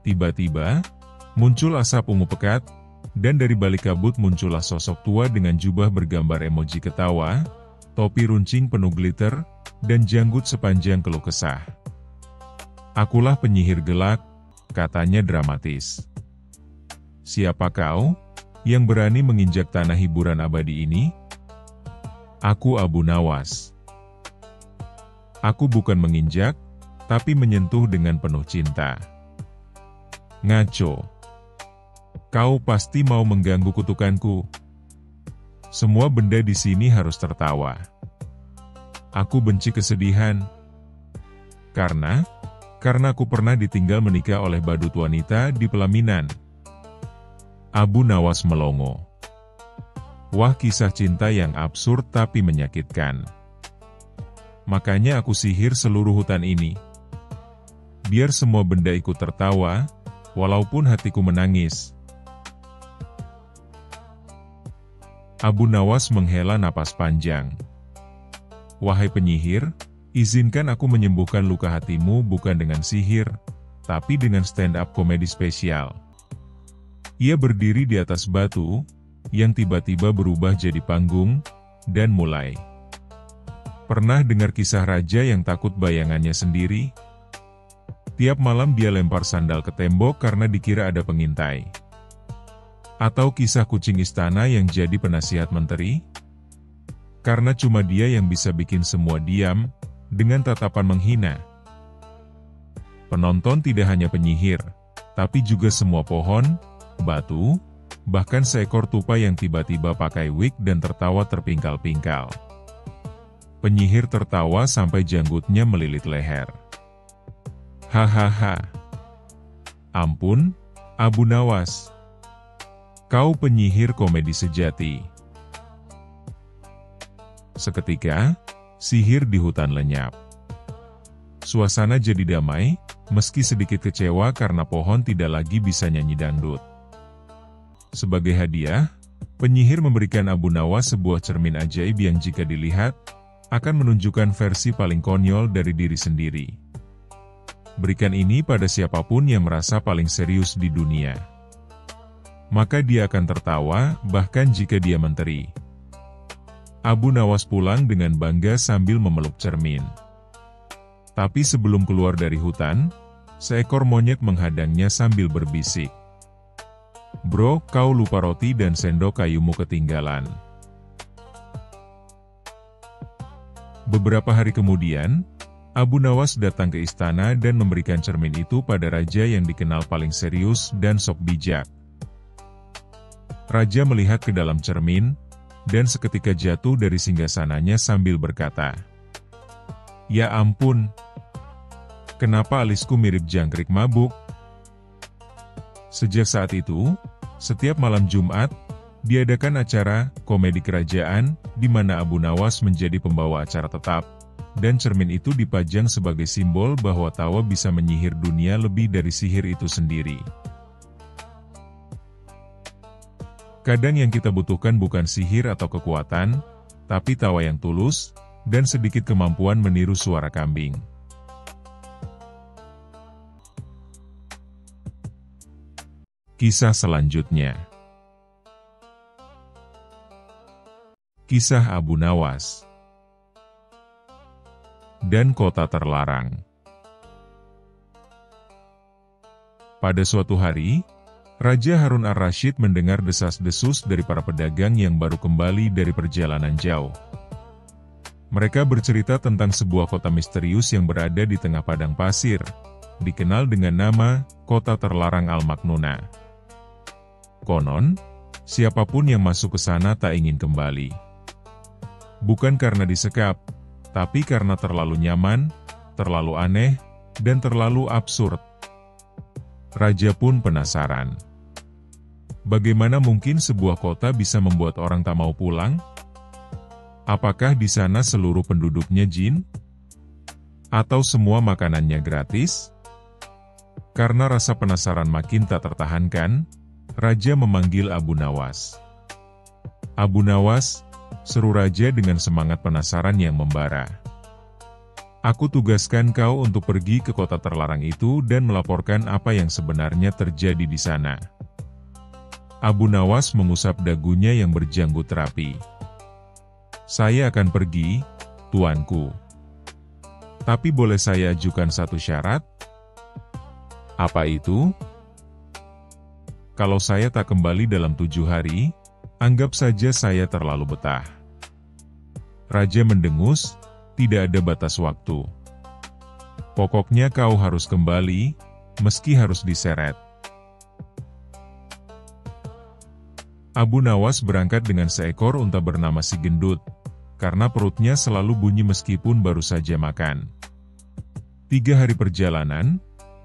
Speaker 1: Tiba-tiba, muncul asap ungu pekat, dan dari balik kabut muncullah sosok tua dengan jubah bergambar emoji ketawa, topi runcing penuh glitter, dan janggut sepanjang keluh kesah. Akulah penyihir gelap, katanya dramatis. Siapa kau, yang berani menginjak tanah hiburan abadi ini? Aku Abu Nawas. Aku bukan menginjak, tapi menyentuh dengan penuh cinta. Ngaco. Kau pasti mau mengganggu kutukanku. Semua benda di sini harus tertawa. Aku benci kesedihan. Karena aku pernah ditinggal menikah oleh badut wanita di pelaminan. Abu Nawas melongo. Wah, kisah cinta yang absurd tapi menyakitkan. Makanya aku sihir seluruh hutan ini. Biar semua benda ikut tertawa, walaupun hatiku menangis. Abu Nawas menghela napas panjang. Wahai penyihir, izinkan aku menyembuhkan luka hatimu bukan dengan sihir, tapi dengan stand-up komedi spesial. Ia berdiri di atas batu, yang tiba-tiba berubah jadi panggung, dan mulai. Pernah dengar kisah raja yang takut bayangannya sendiri? Tiap malam dia lempar sandal ke tembok karena dikira ada pengintai. Atau kisah kucing istana yang jadi penasihat menteri? Karena cuma dia yang bisa bikin semua diam, dengan tatapan menghina. Penonton tidak hanya penyihir, tapi juga semua pohon, batu, bahkan seekor tupai yang tiba-tiba pakai wig dan tertawa terpingkal-pingkal. Penyihir tertawa sampai janggutnya melilit leher. Hahaha. Ampun, Abu Nawas. Kau penyihir komedi sejati. Seketika, sihir di hutan lenyap. Suasana jadi damai, meski sedikit kecewa karena pohon tidak lagi bisa nyanyi dangdut. Sebagai hadiah, penyihir memberikan Abu Nawas sebuah cermin ajaib yang jika dilihat, akan menunjukkan versi paling konyol dari diri sendiri. Berikan ini pada siapapun yang merasa paling serius di dunia. Maka dia akan tertawa, bahkan jika dia menteri. Abu Nawas pulang dengan bangga sambil memeluk cermin. Tapi sebelum keluar dari hutan, seekor monyet menghadangnya sambil berbisik. Bro, kau lupa roti dan sendok kayumu ketinggalan. Beberapa hari kemudian, Abu Nawas datang ke istana dan memberikan cermin itu pada raja yang dikenal paling serius dan sok bijak. Raja melihat ke dalam cermin, dan seketika jatuh dari singgasananya sambil berkata, "Ya ampun, kenapa alisku mirip jangkrik mabuk?" Sejak saat itu, setiap malam Jumat, diadakan acara komedi kerajaan, di mana Abu Nawas menjadi pembawa acara tetap, dan cermin itu dipajang sebagai simbol bahwa tawa bisa menyihir dunia lebih dari sihir itu sendiri. Kadang yang kita butuhkan bukan sihir atau kekuatan, tapi tawa yang tulus, dan sedikit kemampuan meniru suara kambing. Kisah selanjutnya. Kisah Abu Nawas dan Kota Terlarang. Pada suatu hari, Raja Harun ar-Rasyid mendengar desas-desus dari para pedagang yang baru kembali dari perjalanan jauh. Mereka bercerita tentang sebuah kota misterius yang berada di tengah padang pasir, dikenal dengan nama Kota Terlarang Al-Maknuna. Konon, siapapun yang masuk ke sana tak ingin kembali. Bukan karena disekap, tapi karena terlalu nyaman, terlalu aneh, dan terlalu absurd. Raja pun penasaran. Bagaimana mungkin sebuah kota bisa membuat orang tak mau pulang? Apakah di sana seluruh penduduknya jin? Atau semua makanannya gratis? Karena rasa penasaran makin tak tertahankan, Raja memanggil Abu Nawas. "Abu Nawas," seru Raja dengan semangat penasaran yang membara. "Aku tugaskan kau untuk pergi ke kota terlarang itu dan melaporkan apa yang sebenarnya terjadi di sana." Abu Nawas mengusap dagunya yang berjanggut rapi. "Saya akan pergi, tuanku. Tapi boleh saya ajukan satu syarat?" "Apa itu?" "Kalau saya tak kembali dalam 7 hari, anggap saja saya terlalu betah." Raja mendengus, tidak ada batas waktu. "Pokoknya kau harus kembali, meski harus diseret." Abu Nawas berangkat dengan seekor unta bernama Si Gendut, karena perutnya selalu bunyi meskipun baru saja makan. 3 hari perjalanan,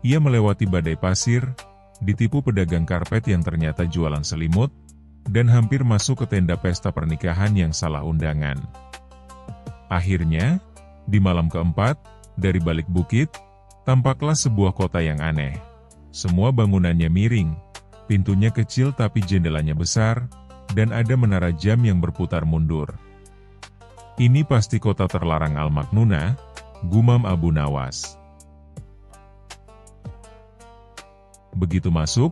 Speaker 1: ia melewati badai pasir, ditipu pedagang karpet yang ternyata jualan selimut, dan hampir masuk ke tenda pesta pernikahan yang salah undangan. Akhirnya, Di malam keempat, dari balik bukit, tampaklah sebuah kota yang aneh. Semua bangunannya miring, pintunya kecil tapi jendelanya besar, dan ada menara jam yang berputar mundur. Ini pasti kota terlarang Al-Maknuna, gumam Abu Nawas. Begitu masuk,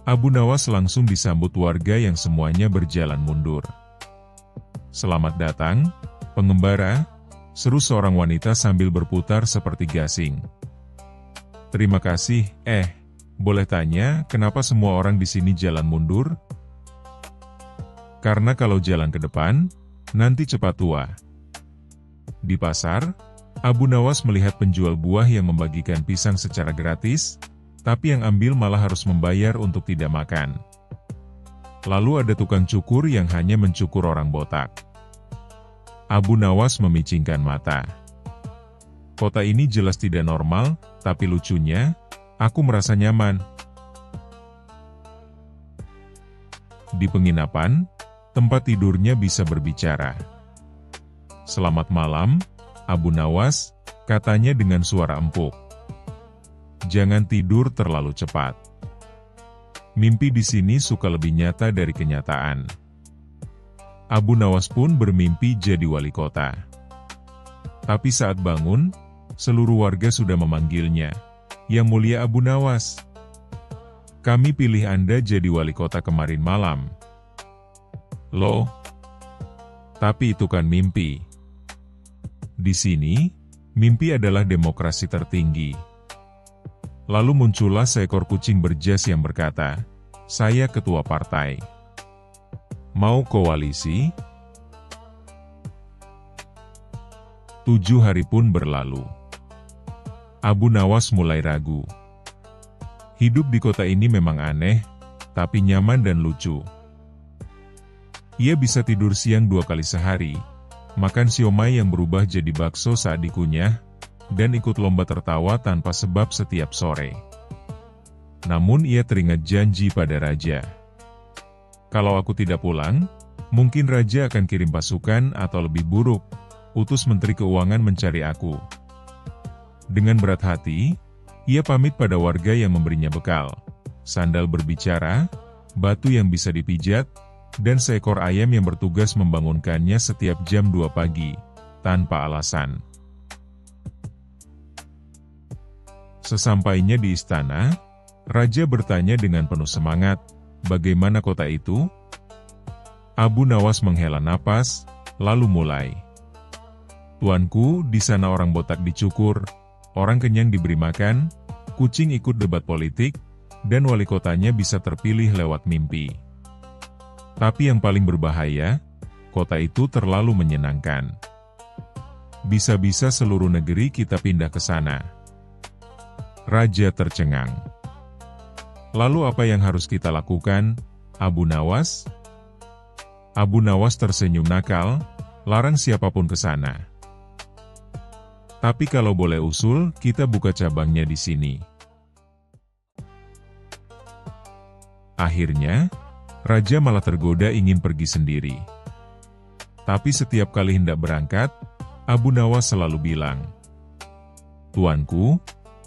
Speaker 1: Abu Nawas langsung disambut warga yang semuanya berjalan mundur. "Selamat datang, pengembara," seru seorang wanita sambil berputar seperti gasing. "Terima kasih, boleh tanya, kenapa semua orang di sini jalan mundur?" "Karena kalau jalan ke depan, nanti cepat tua." Di pasar, Abu Nawas melihat penjual buah yang membagikan pisang secara gratis, tapi yang ambil malah harus membayar untuk tidak makan. Lalu ada tukang cukur yang hanya mencukur orang botak. Abu Nawas memicingkan mata. Kota ini jelas tidak normal, tapi lucunya, aku merasa nyaman. Di penginapan, tempat tidurnya bisa berbicara. "Selamat malam, Abu Nawas," katanya dengan suara empuk. "Jangan tidur terlalu cepat. Mimpi di sini suka lebih nyata dari kenyataan." Abu Nawas pun bermimpi jadi wali kota. Tapi saat bangun, seluruh warga sudah memanggilnya, "Yang Mulia Abu Nawas, kami pilih Anda jadi wali kota kemarin malam." "Loh, tapi itu kan mimpi." "Di sini, mimpi adalah demokrasi tertinggi." Lalu muncullah seekor kucing berjas yang berkata, "Saya ketua partai. Mau koalisi?" 7 hari pun berlalu. Abu Nawas mulai ragu. Hidup di kota ini memang aneh, tapi nyaman dan lucu. Ia bisa tidur siang 2 kali sehari, makan siomay yang berubah jadi bakso saat dikunyah, dan ikut lomba tertawa tanpa sebab setiap sore. Namun ia teringat janji pada raja. "Kalau aku tidak pulang, mungkin raja akan kirim pasukan atau lebih buruk, utus menteri keuangan mencari aku." Dengan berat hati, ia pamit pada warga yang memberinya bekal, sandal berbicara, batu yang bisa dipijat, dan seekor ayam yang bertugas membangunkannya setiap jam 2 pagi, tanpa alasan. Sesampainya di istana, raja bertanya dengan penuh semangat, "Bagaimana kota itu?" Abu Nawas menghela napas, lalu mulai. "Tuanku, di sana orang botak dicukur, orang kenyang diberi makan, kucing ikut debat politik, dan wali kotanya bisa terpilih lewat mimpi. Tapi yang paling berbahaya, kota itu terlalu menyenangkan. Bisa-bisa seluruh negeri kita pindah ke sana." Raja tercengang. "Lalu apa yang harus kita lakukan, Abu Nawas?" Abu Nawas tersenyum nakal, "Larang siapapun ke sana. Tapi kalau boleh usul, kita buka cabangnya di sini." Akhirnya, raja malah tergoda ingin pergi sendiri. Tapi setiap kali hendak berangkat, Abu Nawas selalu bilang, "Tuanku,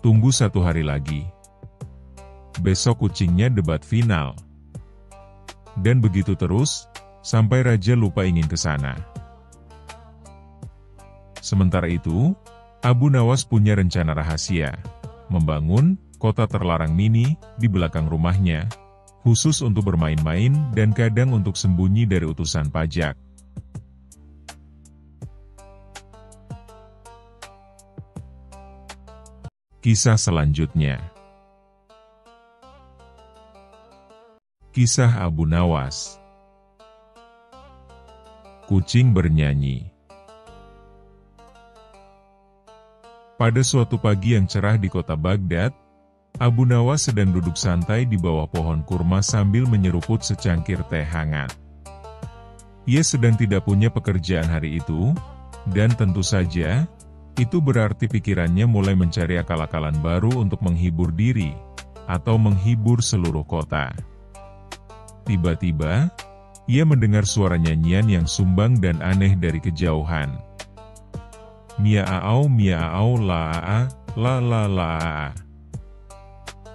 Speaker 1: tunggu 1 hari lagi. Besok kucingnya debat final." Dan begitu terus, sampai raja lupa ingin ke sana. Sementara itu, Abu Nawas punya rencana rahasia, membangun kota terlarang mini di belakang rumahnya, khusus untuk bermain-main dan kadang untuk sembunyi dari utusan pajak. Kisah selanjutnya. Kisah Abu Nawas. Kucing bernyanyi. Pada suatu pagi yang cerah di kota Baghdad, Abu Nawas sedang duduk santai di bawah pohon kurma sambil menyeruput secangkir teh hangat. Ia sedang tidak punya pekerjaan hari itu, dan tentu saja, itu berarti pikirannya mulai mencari akal-akalan baru untuk menghibur diri, atau menghibur seluruh kota. Tiba-tiba, ia mendengar suara nyanyian yang sumbang dan aneh dari kejauhan. miau la la la.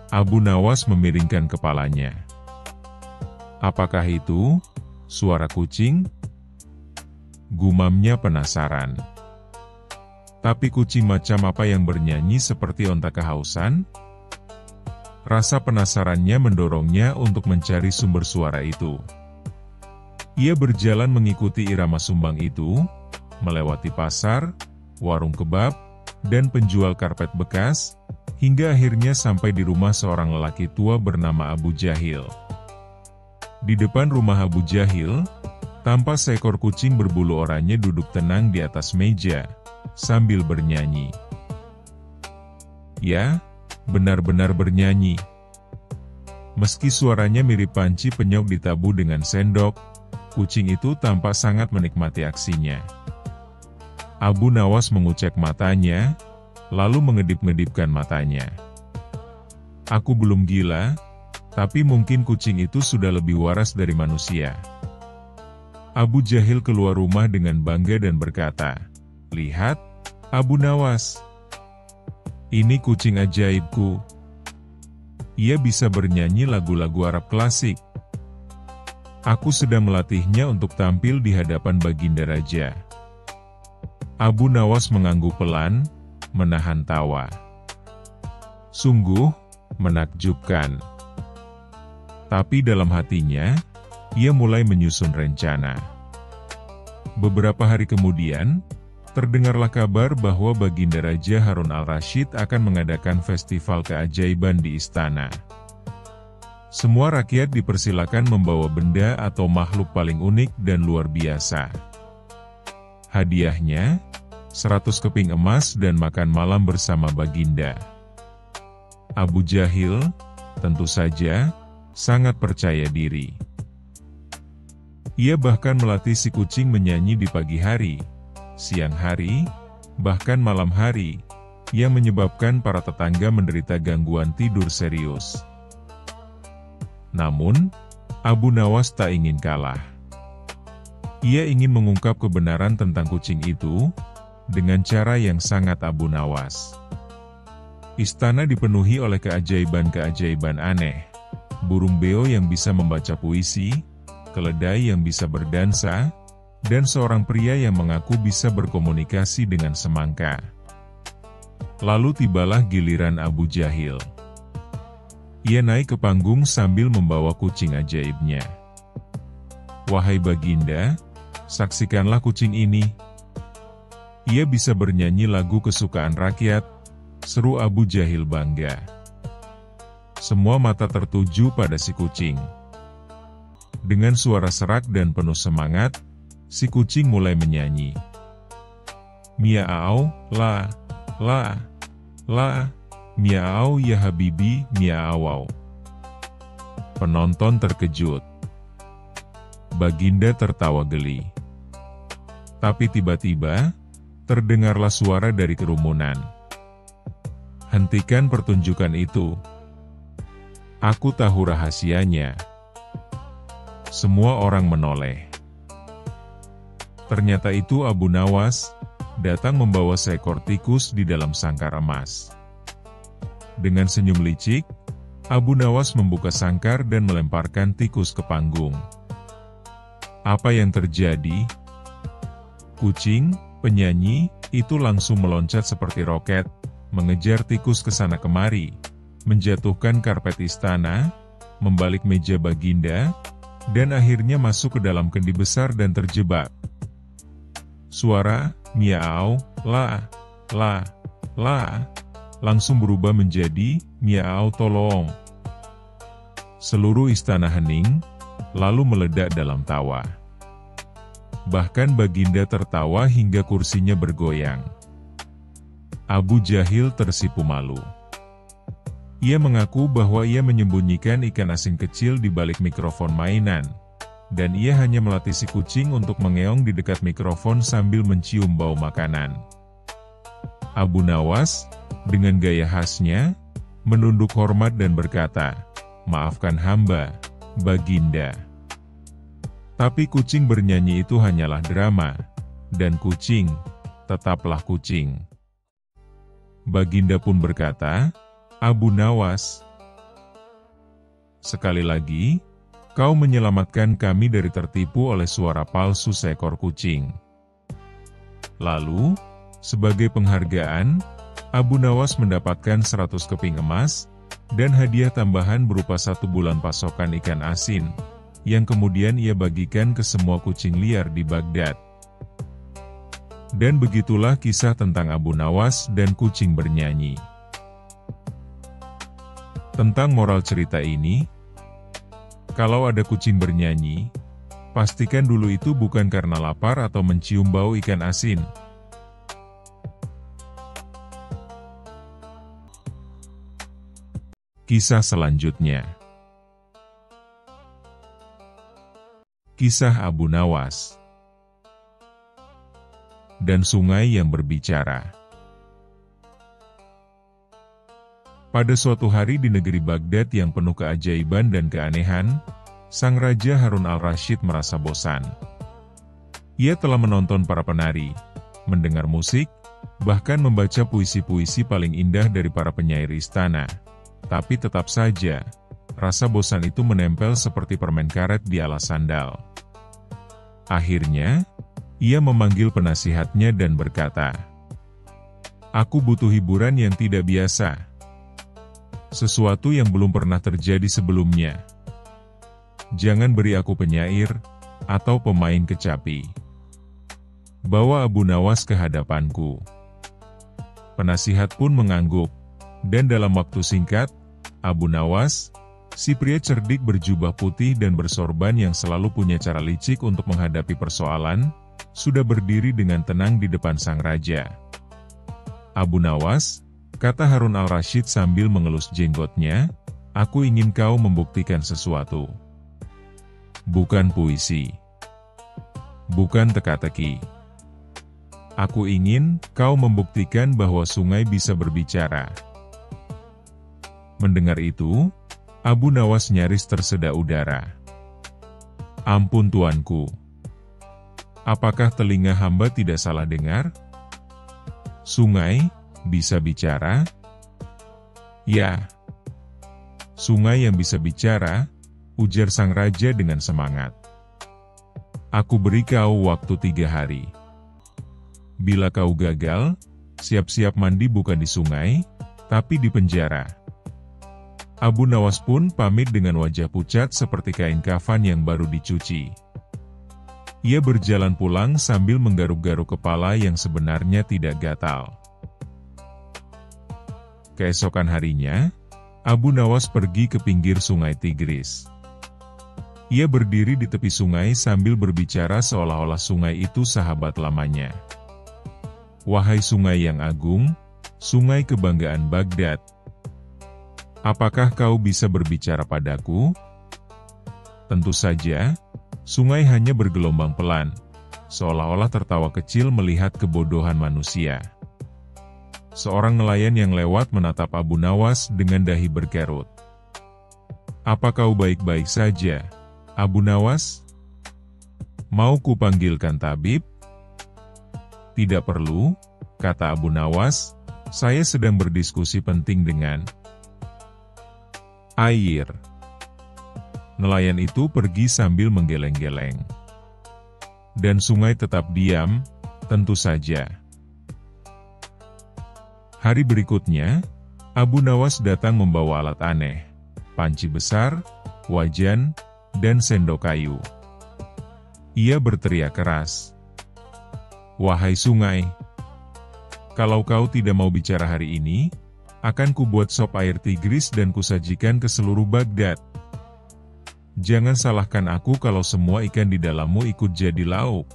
Speaker 1: Abu Nawas memiringkan kepalanya. Apakah itu suara kucing? Gumamnya penasaran. Tapi kucing macam apa yang bernyanyi seperti onta kehausan? Rasa penasarannya mendorongnya untuk mencari sumber suara itu. Ia berjalan mengikuti irama sumbang itu, melewati pasar, warung kebab, dan penjual karpet bekas, hingga akhirnya sampai di rumah seorang lelaki tua bernama Abu Jahil. Di depan rumah Abu Jahil, tampak seekor kucing berbulu oranye duduk tenang di atas meja, sambil bernyanyi. Ya, benar-benar bernyanyi. Meski suaranya mirip panci penyok ditabuh dengan sendok, kucing itu tampak sangat menikmati aksinya. Abu Nawas mengucek matanya, lalu mengedip-ngedipkan matanya. Aku belum gila, tapi mungkin kucing itu sudah lebih waras dari manusia. Abu Jahil keluar rumah dengan bangga dan berkata, "Lihat, Abu Nawas. Ini kucing ajaibku. Ia bisa bernyanyi lagu-lagu Arab klasik. Aku sedang melatihnya untuk tampil di hadapan Baginda Raja." Abu Nawas mengangguk pelan, menahan tawa. Sungguh menakjubkan. Tapi dalam hatinya, ia mulai menyusun rencana. Beberapa hari kemudian, terdengarlah kabar bahwa Baginda Raja Harun al-Rashid akan mengadakan festival keajaiban di istana. Semua rakyat dipersilakan membawa benda atau makhluk paling unik dan luar biasa. Hadiahnya, 100 keping emas dan makan malam bersama Baginda. Abu Jahil, tentu saja, sangat percaya diri. Ia bahkan melatih si kucing menyanyi di pagi hari, siang hari, bahkan malam hari, yang menyebabkan para tetangga menderita gangguan tidur serius. Namun, Abu Nawas tak ingin kalah. Ia ingin mengungkap kebenaran tentang kucing itu, dengan cara yang sangat Abu Nawas. Istana dipenuhi oleh keajaiban-keajaiban aneh. Burung beo yang bisa membaca puisi, keledai yang bisa berdansa, dan seorang pria yang mengaku bisa berkomunikasi dengan semangka. Lalu tibalah giliran Abu Jahil. Ia naik ke panggung sambil membawa kucing ajaibnya. "Wahai Baginda, saksikanlah kucing ini. Ia bisa bernyanyi lagu kesukaan rakyat," seru Abu Jahil bangga. Semua mata tertuju pada si kucing. Dengan suara serak dan penuh semangat, si kucing mulai menyanyi. Miau, la, miau ya habibi, miau. Penonton terkejut. Baginda tertawa geli. Tapi tiba-tiba, terdengarlah suara dari kerumunan. "Hentikan pertunjukan itu. Aku tahu rahasianya." Semua orang menoleh. Ternyata itu Abu Nawas, datang membawa seekor tikus di dalam sangkar emas. Dengan senyum licik, Abu Nawas membuka sangkar dan melemparkan tikus ke panggung. Apa yang terjadi? Kucing, penyanyi, itu langsung meloncat seperti roket, mengejar tikus ke sana kemari, menjatuhkan karpet istana, membalik meja Baginda, dan akhirnya masuk ke dalam kendi besar dan terjebak. Suara, miau, la, langsung berubah menjadi, miau tolong. Seluruh istana hening, lalu meledak dalam tawa. Bahkan Baginda tertawa hingga kursinya bergoyang. Abu Jahil tersipu malu. Ia mengaku bahwa ia menyembunyikan ikan asin kecil di balik mikrofon mainan, dan ia hanya melatih si kucing untuk mengeong di dekat mikrofon sambil mencium bau makanan. Abu Nawas, dengan gaya khasnya, menunduk hormat dan berkata, "Maafkan hamba, Baginda." Tapi kucing bernyanyi itu hanyalah drama, dan kucing, tetaplah kucing." Baginda pun berkata, "Abu Nawas, sekali lagi, kau menyelamatkan kami dari tertipu oleh suara palsu seekor kucing." Lalu, sebagai penghargaan, Abu Nawas mendapatkan 100 keping emas, dan hadiah tambahan berupa 1 bulan pasokan ikan asin, yang kemudian ia bagikan ke semua kucing liar di Baghdad. Dan begitulah kisah tentang Abu Nawas dan kucing bernyanyi. Tentang moral cerita ini, kalau ada kucing bernyanyi, pastikan dulu itu bukan karena lapar atau mencium bau ikan asin. Kisah selanjutnya. Kisah Abu Nawas dan sungai yang berbicara. Pada suatu hari di negeri Baghdad yang penuh keajaiban dan keanehan, Sang Raja Harun al-Rasyid merasa bosan. Ia telah menonton para penari, mendengar musik, bahkan membaca puisi-puisi paling indah dari para penyair istana. Tapi tetap saja, rasa bosan itu menempel seperti permen karet di alas sandal. Akhirnya, ia memanggil penasihatnya dan berkata, "Aku butuh hiburan yang tidak biasa. Sesuatu yang belum pernah terjadi sebelumnya. Jangan beri aku penyair atau pemain kecapi. Bawa Abu Nawas ke hadapanku." Penasihat pun mengangguk, dan dalam waktu singkat, Abu Nawas, si pria cerdik berjubah putih dan bersorban yang selalu punya cara licik untuk menghadapi persoalan, sudah berdiri dengan tenang di depan sang raja. "Abu Nawas," kata Harun al-Rasyid sambil mengelus jenggotnya, "aku ingin kau membuktikan sesuatu. Bukan puisi. Bukan teka-teki. Aku ingin kau membuktikan bahwa sungai bisa berbicara." Mendengar itu, Abu Nawas nyaris tersedak udara. "Ampun tuanku. Apakah telinga hamba tidak salah dengar? Sungai bisa bicara?" "Ya, sungai yang bisa bicara," ujar sang raja dengan semangat. "Aku beri kau waktu 3 hari. Bila kau gagal, siap-siap mandi bukan di sungai, tapi di penjara." Abu Nawas pun pamit dengan wajah pucat seperti kain kafan yang baru dicuci. Ia berjalan pulang sambil menggaruk-garuk kepala yang sebenarnya tidak gatal. Keesokan harinya, Abu Nawas pergi ke pinggir sungai Tigris. Ia berdiri di tepi sungai sambil berbicara seolah-olah sungai itu sahabat lamanya. "Wahai sungai yang agung, sungai kebanggaan Baghdad. Apakah kau bisa berbicara padaku?" Tentu saja, sungai hanya bergelombang pelan, seolah-olah tertawa kecil melihat kebodohan manusia. Seorang nelayan yang lewat menatap Abu Nawas dengan dahi berkerut. "Apa kau baik-baik saja, Abu Nawas? Mau kupanggilkan tabib?" "Tidak perlu," kata Abu Nawas, "saya sedang berdiskusi penting dengan air." Nelayan itu pergi sambil menggeleng-geleng. Dan sungai tetap diam, tentu saja. Hari berikutnya, Abu Nawas datang membawa alat aneh, panci besar, wajan, dan sendok kayu. Ia berteriak keras, "Wahai sungai, kalau kau tidak mau bicara hari ini, akan kubuat sop air Tigris dan kusajikan ke seluruh Baghdad. Jangan salahkan aku kalau semua ikan di dalammu ikut jadi lauk."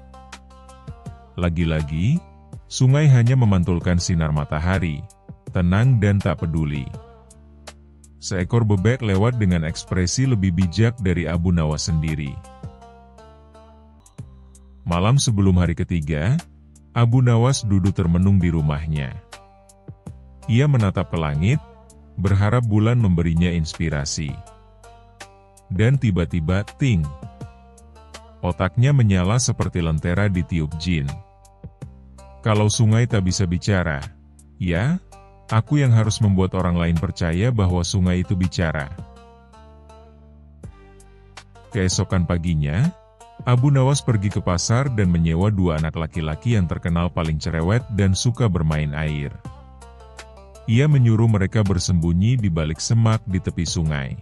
Speaker 1: Lagi-lagi, sungai hanya memantulkan sinar matahari, tenang dan tak peduli. Seekor bebek lewat dengan ekspresi lebih bijak dari Abu Nawas sendiri. Malam sebelum hari ketiga, Abu Nawas duduk termenung di rumahnya. Ia menatap ke langit, berharap bulan memberinya inspirasi. Dan tiba-tiba, ting! Otaknya menyala seperti lentera ditiup jin. Kalau sungai tak bisa bicara, ya, aku yang harus membuat orang lain percaya bahwa sungai itu bicara. Keesokan paginya, Abu Nawas pergi ke pasar dan menyewa 2 anak laki-laki yang terkenal paling cerewet dan suka bermain air. Ia menyuruh mereka bersembunyi di balik semak di tepi sungai.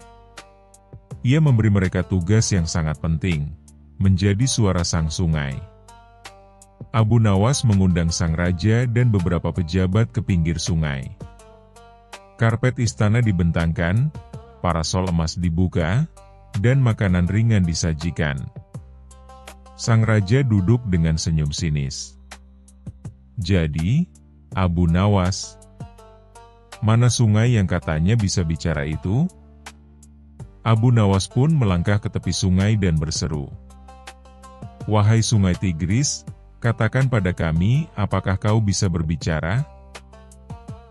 Speaker 1: Ia memberi mereka tugas yang sangat penting, menjadi suara sang sungai. Abu Nawas mengundang sang raja dan beberapa pejabat ke pinggir sungai. Karpet istana dibentangkan, parasol emas dibuka, dan makanan ringan disajikan. Sang raja duduk dengan senyum sinis. Jadi, Abu Nawas, mana sungai yang katanya bisa bicara itu? Abu Nawas pun melangkah ke tepi sungai dan berseru, "Wahai sungai Tigris, katakan pada kami, apakah kau bisa berbicara?"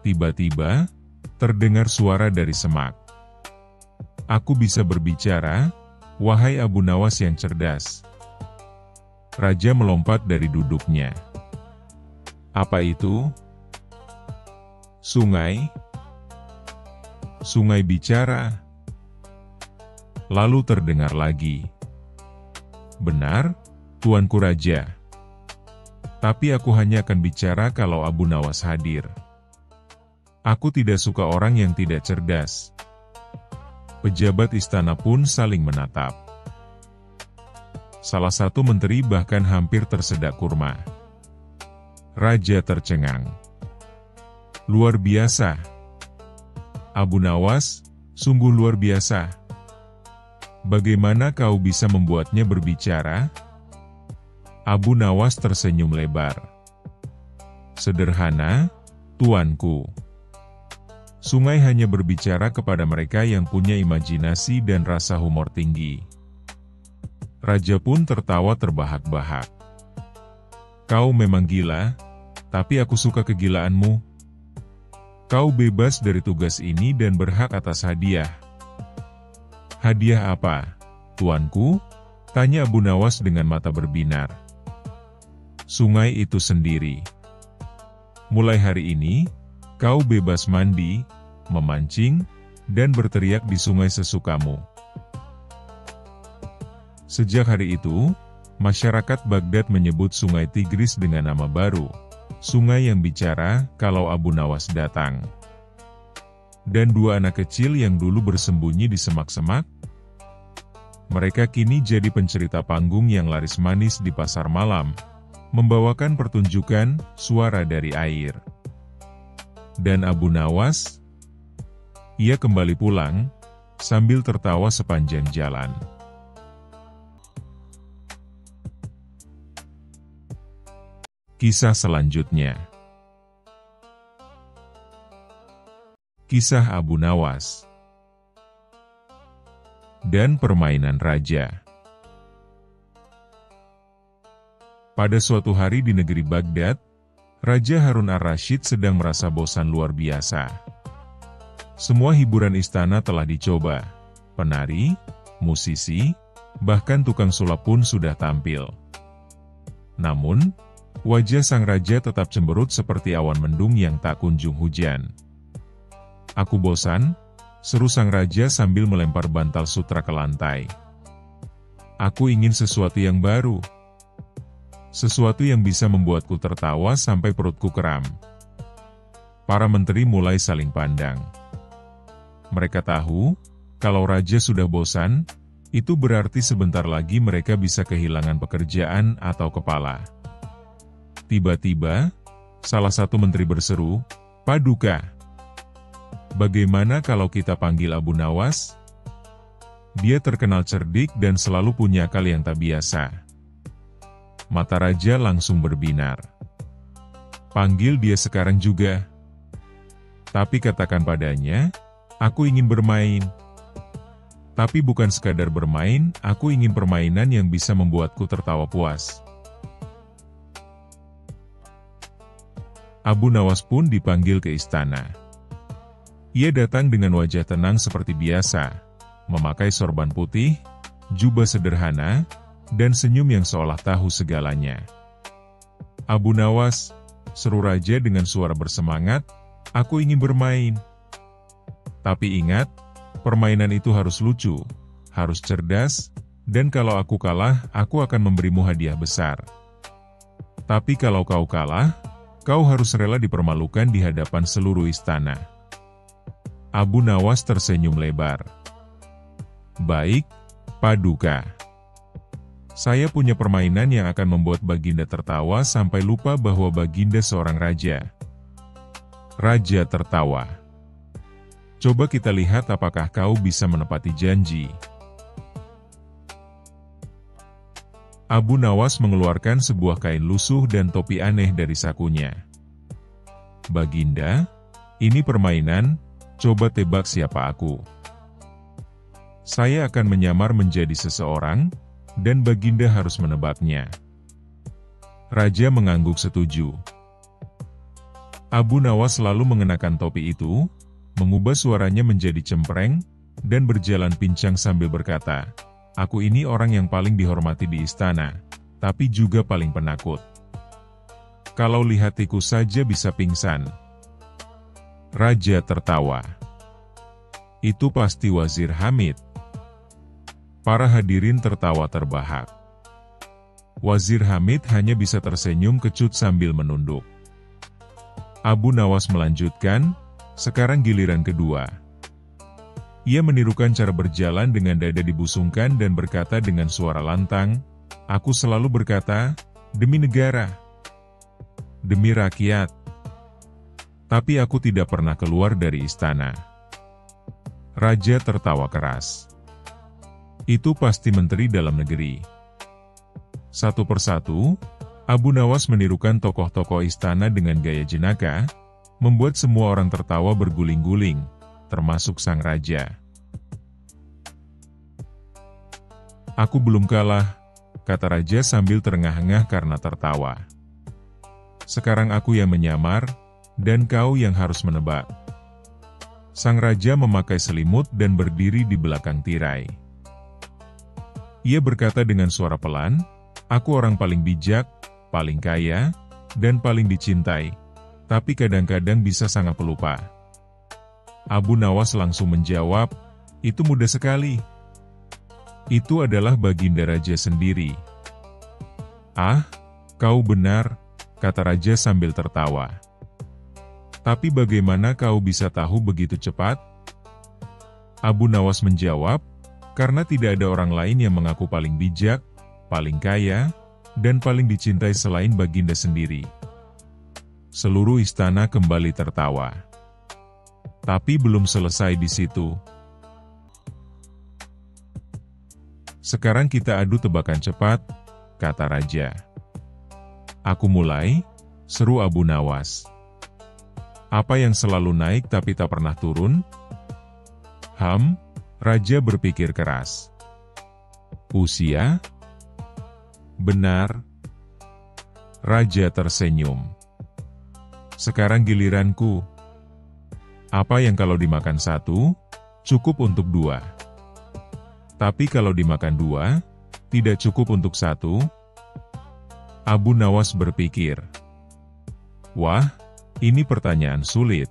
Speaker 1: Tiba-tiba, terdengar suara dari semak. "Aku bisa berbicara, wahai Abu Nawas yang cerdas." Raja melompat dari duduknya. "Apa itu?" "Sungai. Sungai bicara." Lalu terdengar lagi, "Benar, Tuanku Raja. Tapi aku hanya akan bicara kalau Abu Nawas hadir. Aku tidak suka orang yang tidak cerdas." Pejabat istana pun saling menatap. Salah satu menteri bahkan hampir tersedak kurma. Raja tercengang. "Luar biasa. Abu Nawas, sungguh luar biasa. Bagaimana kau bisa membuatnya berbicara?" Abu Nawas tersenyum lebar. "Sederhana, Tuanku. Sungai hanya berbicara kepada mereka yang punya imajinasi dan rasa humor tinggi." Raja pun tertawa terbahak-bahak. "Kau memang gila, tapi aku suka kegilaanmu. Kau bebas dari tugas ini dan berhak atas hadiah." "Hadiah apa, Tuanku?" tanya Abu Nawas dengan mata berbinar. "Sungai itu sendiri. Mulai hari ini, kau bebas mandi, memancing, dan berteriak di sungai sesukamu." Sejak hari itu, masyarakat Baghdad menyebut sungai Tigris dengan nama baru, sungai yang bicara kalau Abu Nawas datang. Dan 2 anak kecil yang dulu bersembunyi di semak-semak, mereka kini jadi pencerita panggung yang laris manis di pasar malam, membawakan pertunjukan suara dari air. Dan Abu Nawas, ia kembali pulang, sambil tertawa sepanjang jalan. Kisah selanjutnya. Kisah Abu Nawas dan permainan raja. Pada suatu hari di negeri Baghdad, Raja Harun ar-Rasyid sedang merasa bosan luar biasa. Semua hiburan istana telah dicoba. Penari, musisi, bahkan tukang sulap pun sudah tampil. Namun, wajah sang raja tetap cemberut seperti awan mendung yang tak kunjung hujan. "Aku bosan," seru sang raja sambil melempar bantal sutra ke lantai. "Aku ingin sesuatu yang baru. Sesuatu yang bisa membuatku tertawa sampai perutku kram." Para menteri mulai saling pandang. Mereka tahu, kalau raja sudah bosan, itu berarti sebentar lagi mereka bisa kehilangan pekerjaan atau kepala. Tiba-tiba, salah satu menteri berseru, "Paduka, bagaimana kalau kita panggil Abu Nawas? Dia terkenal cerdik dan selalu punya akal yang tak biasa." Mata raja langsung berbinar. "Panggil dia sekarang juga. Tapi katakan padanya, aku ingin bermain. Tapi bukan sekadar bermain, aku ingin permainan yang bisa membuatku tertawa puas." Abu Nawas pun dipanggil ke istana. Ia datang dengan wajah tenang seperti biasa, memakai sorban putih, jubah sederhana, dan senyum yang seolah tahu segalanya. "Abu Nawas, seru raja dengan suara bersemangat, aku ingin bermain. Tapi ingat, permainan itu harus lucu, harus cerdas, dan kalau aku kalah, aku akan memberimu hadiah besar. Tapi kalau kau kalah, kau harus rela dipermalukan di hadapan seluruh istana. Abu Nawas tersenyum lebar. Baik, Paduka. Saya punya permainan yang akan membuat Baginda tertawa sampai lupa bahwa Baginda seorang raja. Raja tertawa. Coba kita lihat apakah kau bisa menepati janji. Abu Nawas mengeluarkan sebuah kain lusuh dan topi aneh dari sakunya. Baginda, ini permainan, coba tebak siapa aku. Saya akan menyamar menjadi seseorang, dan Baginda harus menebaknya. Raja mengangguk setuju. Abu Nawas lalu mengenakan topi itu, mengubah suaranya menjadi cempreng, dan berjalan pincang sambil berkata, aku ini orang yang paling dihormati di istana, tapi juga paling penakut. Kalau lihat tikus saja bisa pingsan. Raja tertawa. Itu pasti Wazir Hamid. Para hadirin tertawa terbahak. Wazir Hamid hanya bisa tersenyum kecut sambil menunduk. Abu Nawas melanjutkan, sekarang giliran kedua. Ia menirukan cara berjalan dengan dada dibusungkan dan berkata dengan suara lantang, aku selalu berkata, demi negara, demi rakyat. Tapi aku tidak pernah keluar dari istana. Raja tertawa keras. Itu pasti menteri dalam negeri. Satu persatu, Abu Nawas menirukan tokoh-tokoh istana dengan gaya jenaka, membuat semua orang tertawa berguling-guling, termasuk sang raja. Aku belum kalah, kata raja sambil terengah-engah karena tertawa. Sekarang aku yang menyamar, dan kau yang harus menebak. Sang raja memakai selimut dan berdiri di belakang tirai. Ia berkata dengan suara pelan, aku orang paling bijak, paling kaya, dan paling dicintai, tapi kadang-kadang bisa sangat pelupa. Abu Nawas langsung menjawab, itu mudah sekali. Itu adalah Baginda Raja sendiri. Ah, kau benar, kata raja sambil tertawa. Tapi bagaimana kau bisa tahu begitu cepat? Abu Nawas menjawab, karena tidak ada orang lain yang mengaku paling bijak, paling kaya, dan paling dicintai selain Baginda sendiri. Seluruh istana kembali tertawa. Tapi belum selesai di situ. Sekarang kita adu tebakan cepat, kata raja. Aku mulai, seru Abu Nawas. Apa yang selalu naik tapi tak pernah turun? Raja berpikir keras. Usia? Benar. Raja tersenyum. Sekarang giliranku. Apa yang kalau dimakan satu, cukup untuk dua. Tapi kalau dimakan dua, tidak cukup untuk satu? Abu Nawas berpikir. Wah, ini pertanyaan sulit.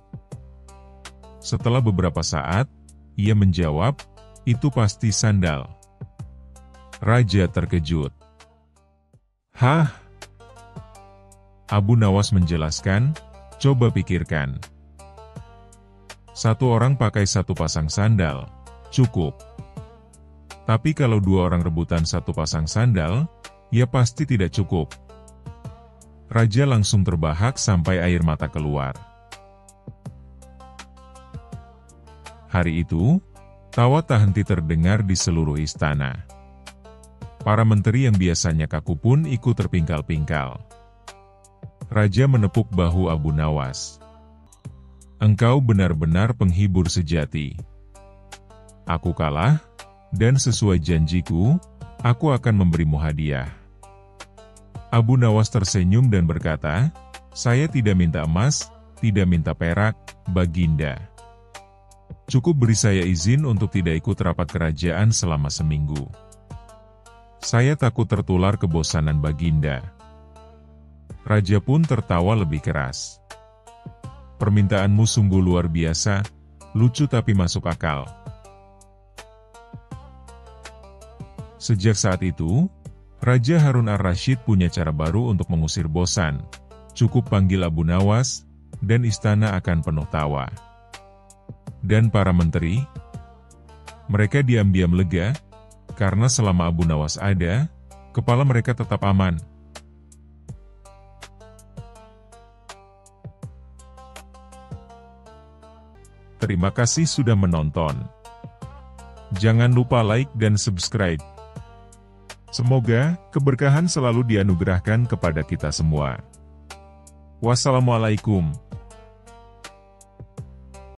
Speaker 1: Setelah beberapa saat, ia menjawab, itu pasti sandal. Raja terkejut. Hah? Abu Nawas menjelaskan, coba pikirkan. Satu orang pakai satu pasang sandal, cukup. Tapi kalau dua orang rebutan satu pasang sandal, ya pasti tidak cukup. Raja langsung terbahak sampai air mata keluar. Hari itu, tawa tak henti terdengar di seluruh istana. Para menteri yang biasanya kaku pun ikut terpingkal-pingkal. Raja menepuk bahu Abu Nawas. Engkau benar-benar penghibur sejati. Aku kalah, dan sesuai janjiku, aku akan memberimu hadiah. Abu Nawas tersenyum dan berkata, saya tidak minta emas, tidak minta perak, Baginda. Cukup beri saya izin untuk tidak ikut rapat kerajaan selama seminggu. Saya takut tertular kebosanan Baginda. Raja pun tertawa lebih keras. Permintaanmu sungguh luar biasa, lucu tapi masuk akal. Sejak saat itu, Raja Harun ar-Rasyid punya cara baru untuk mengusir bosan. Cukup panggil Abu Nawas, dan istana akan penuh tawa. Dan para menteri, mereka diam-diam lega, karena selama Abu Nawas ada, kepala mereka tetap aman. Terima kasih sudah menonton. Jangan lupa like dan subscribe. Semoga keberkahan selalu dianugerahkan kepada kita semua. Wassalamualaikum.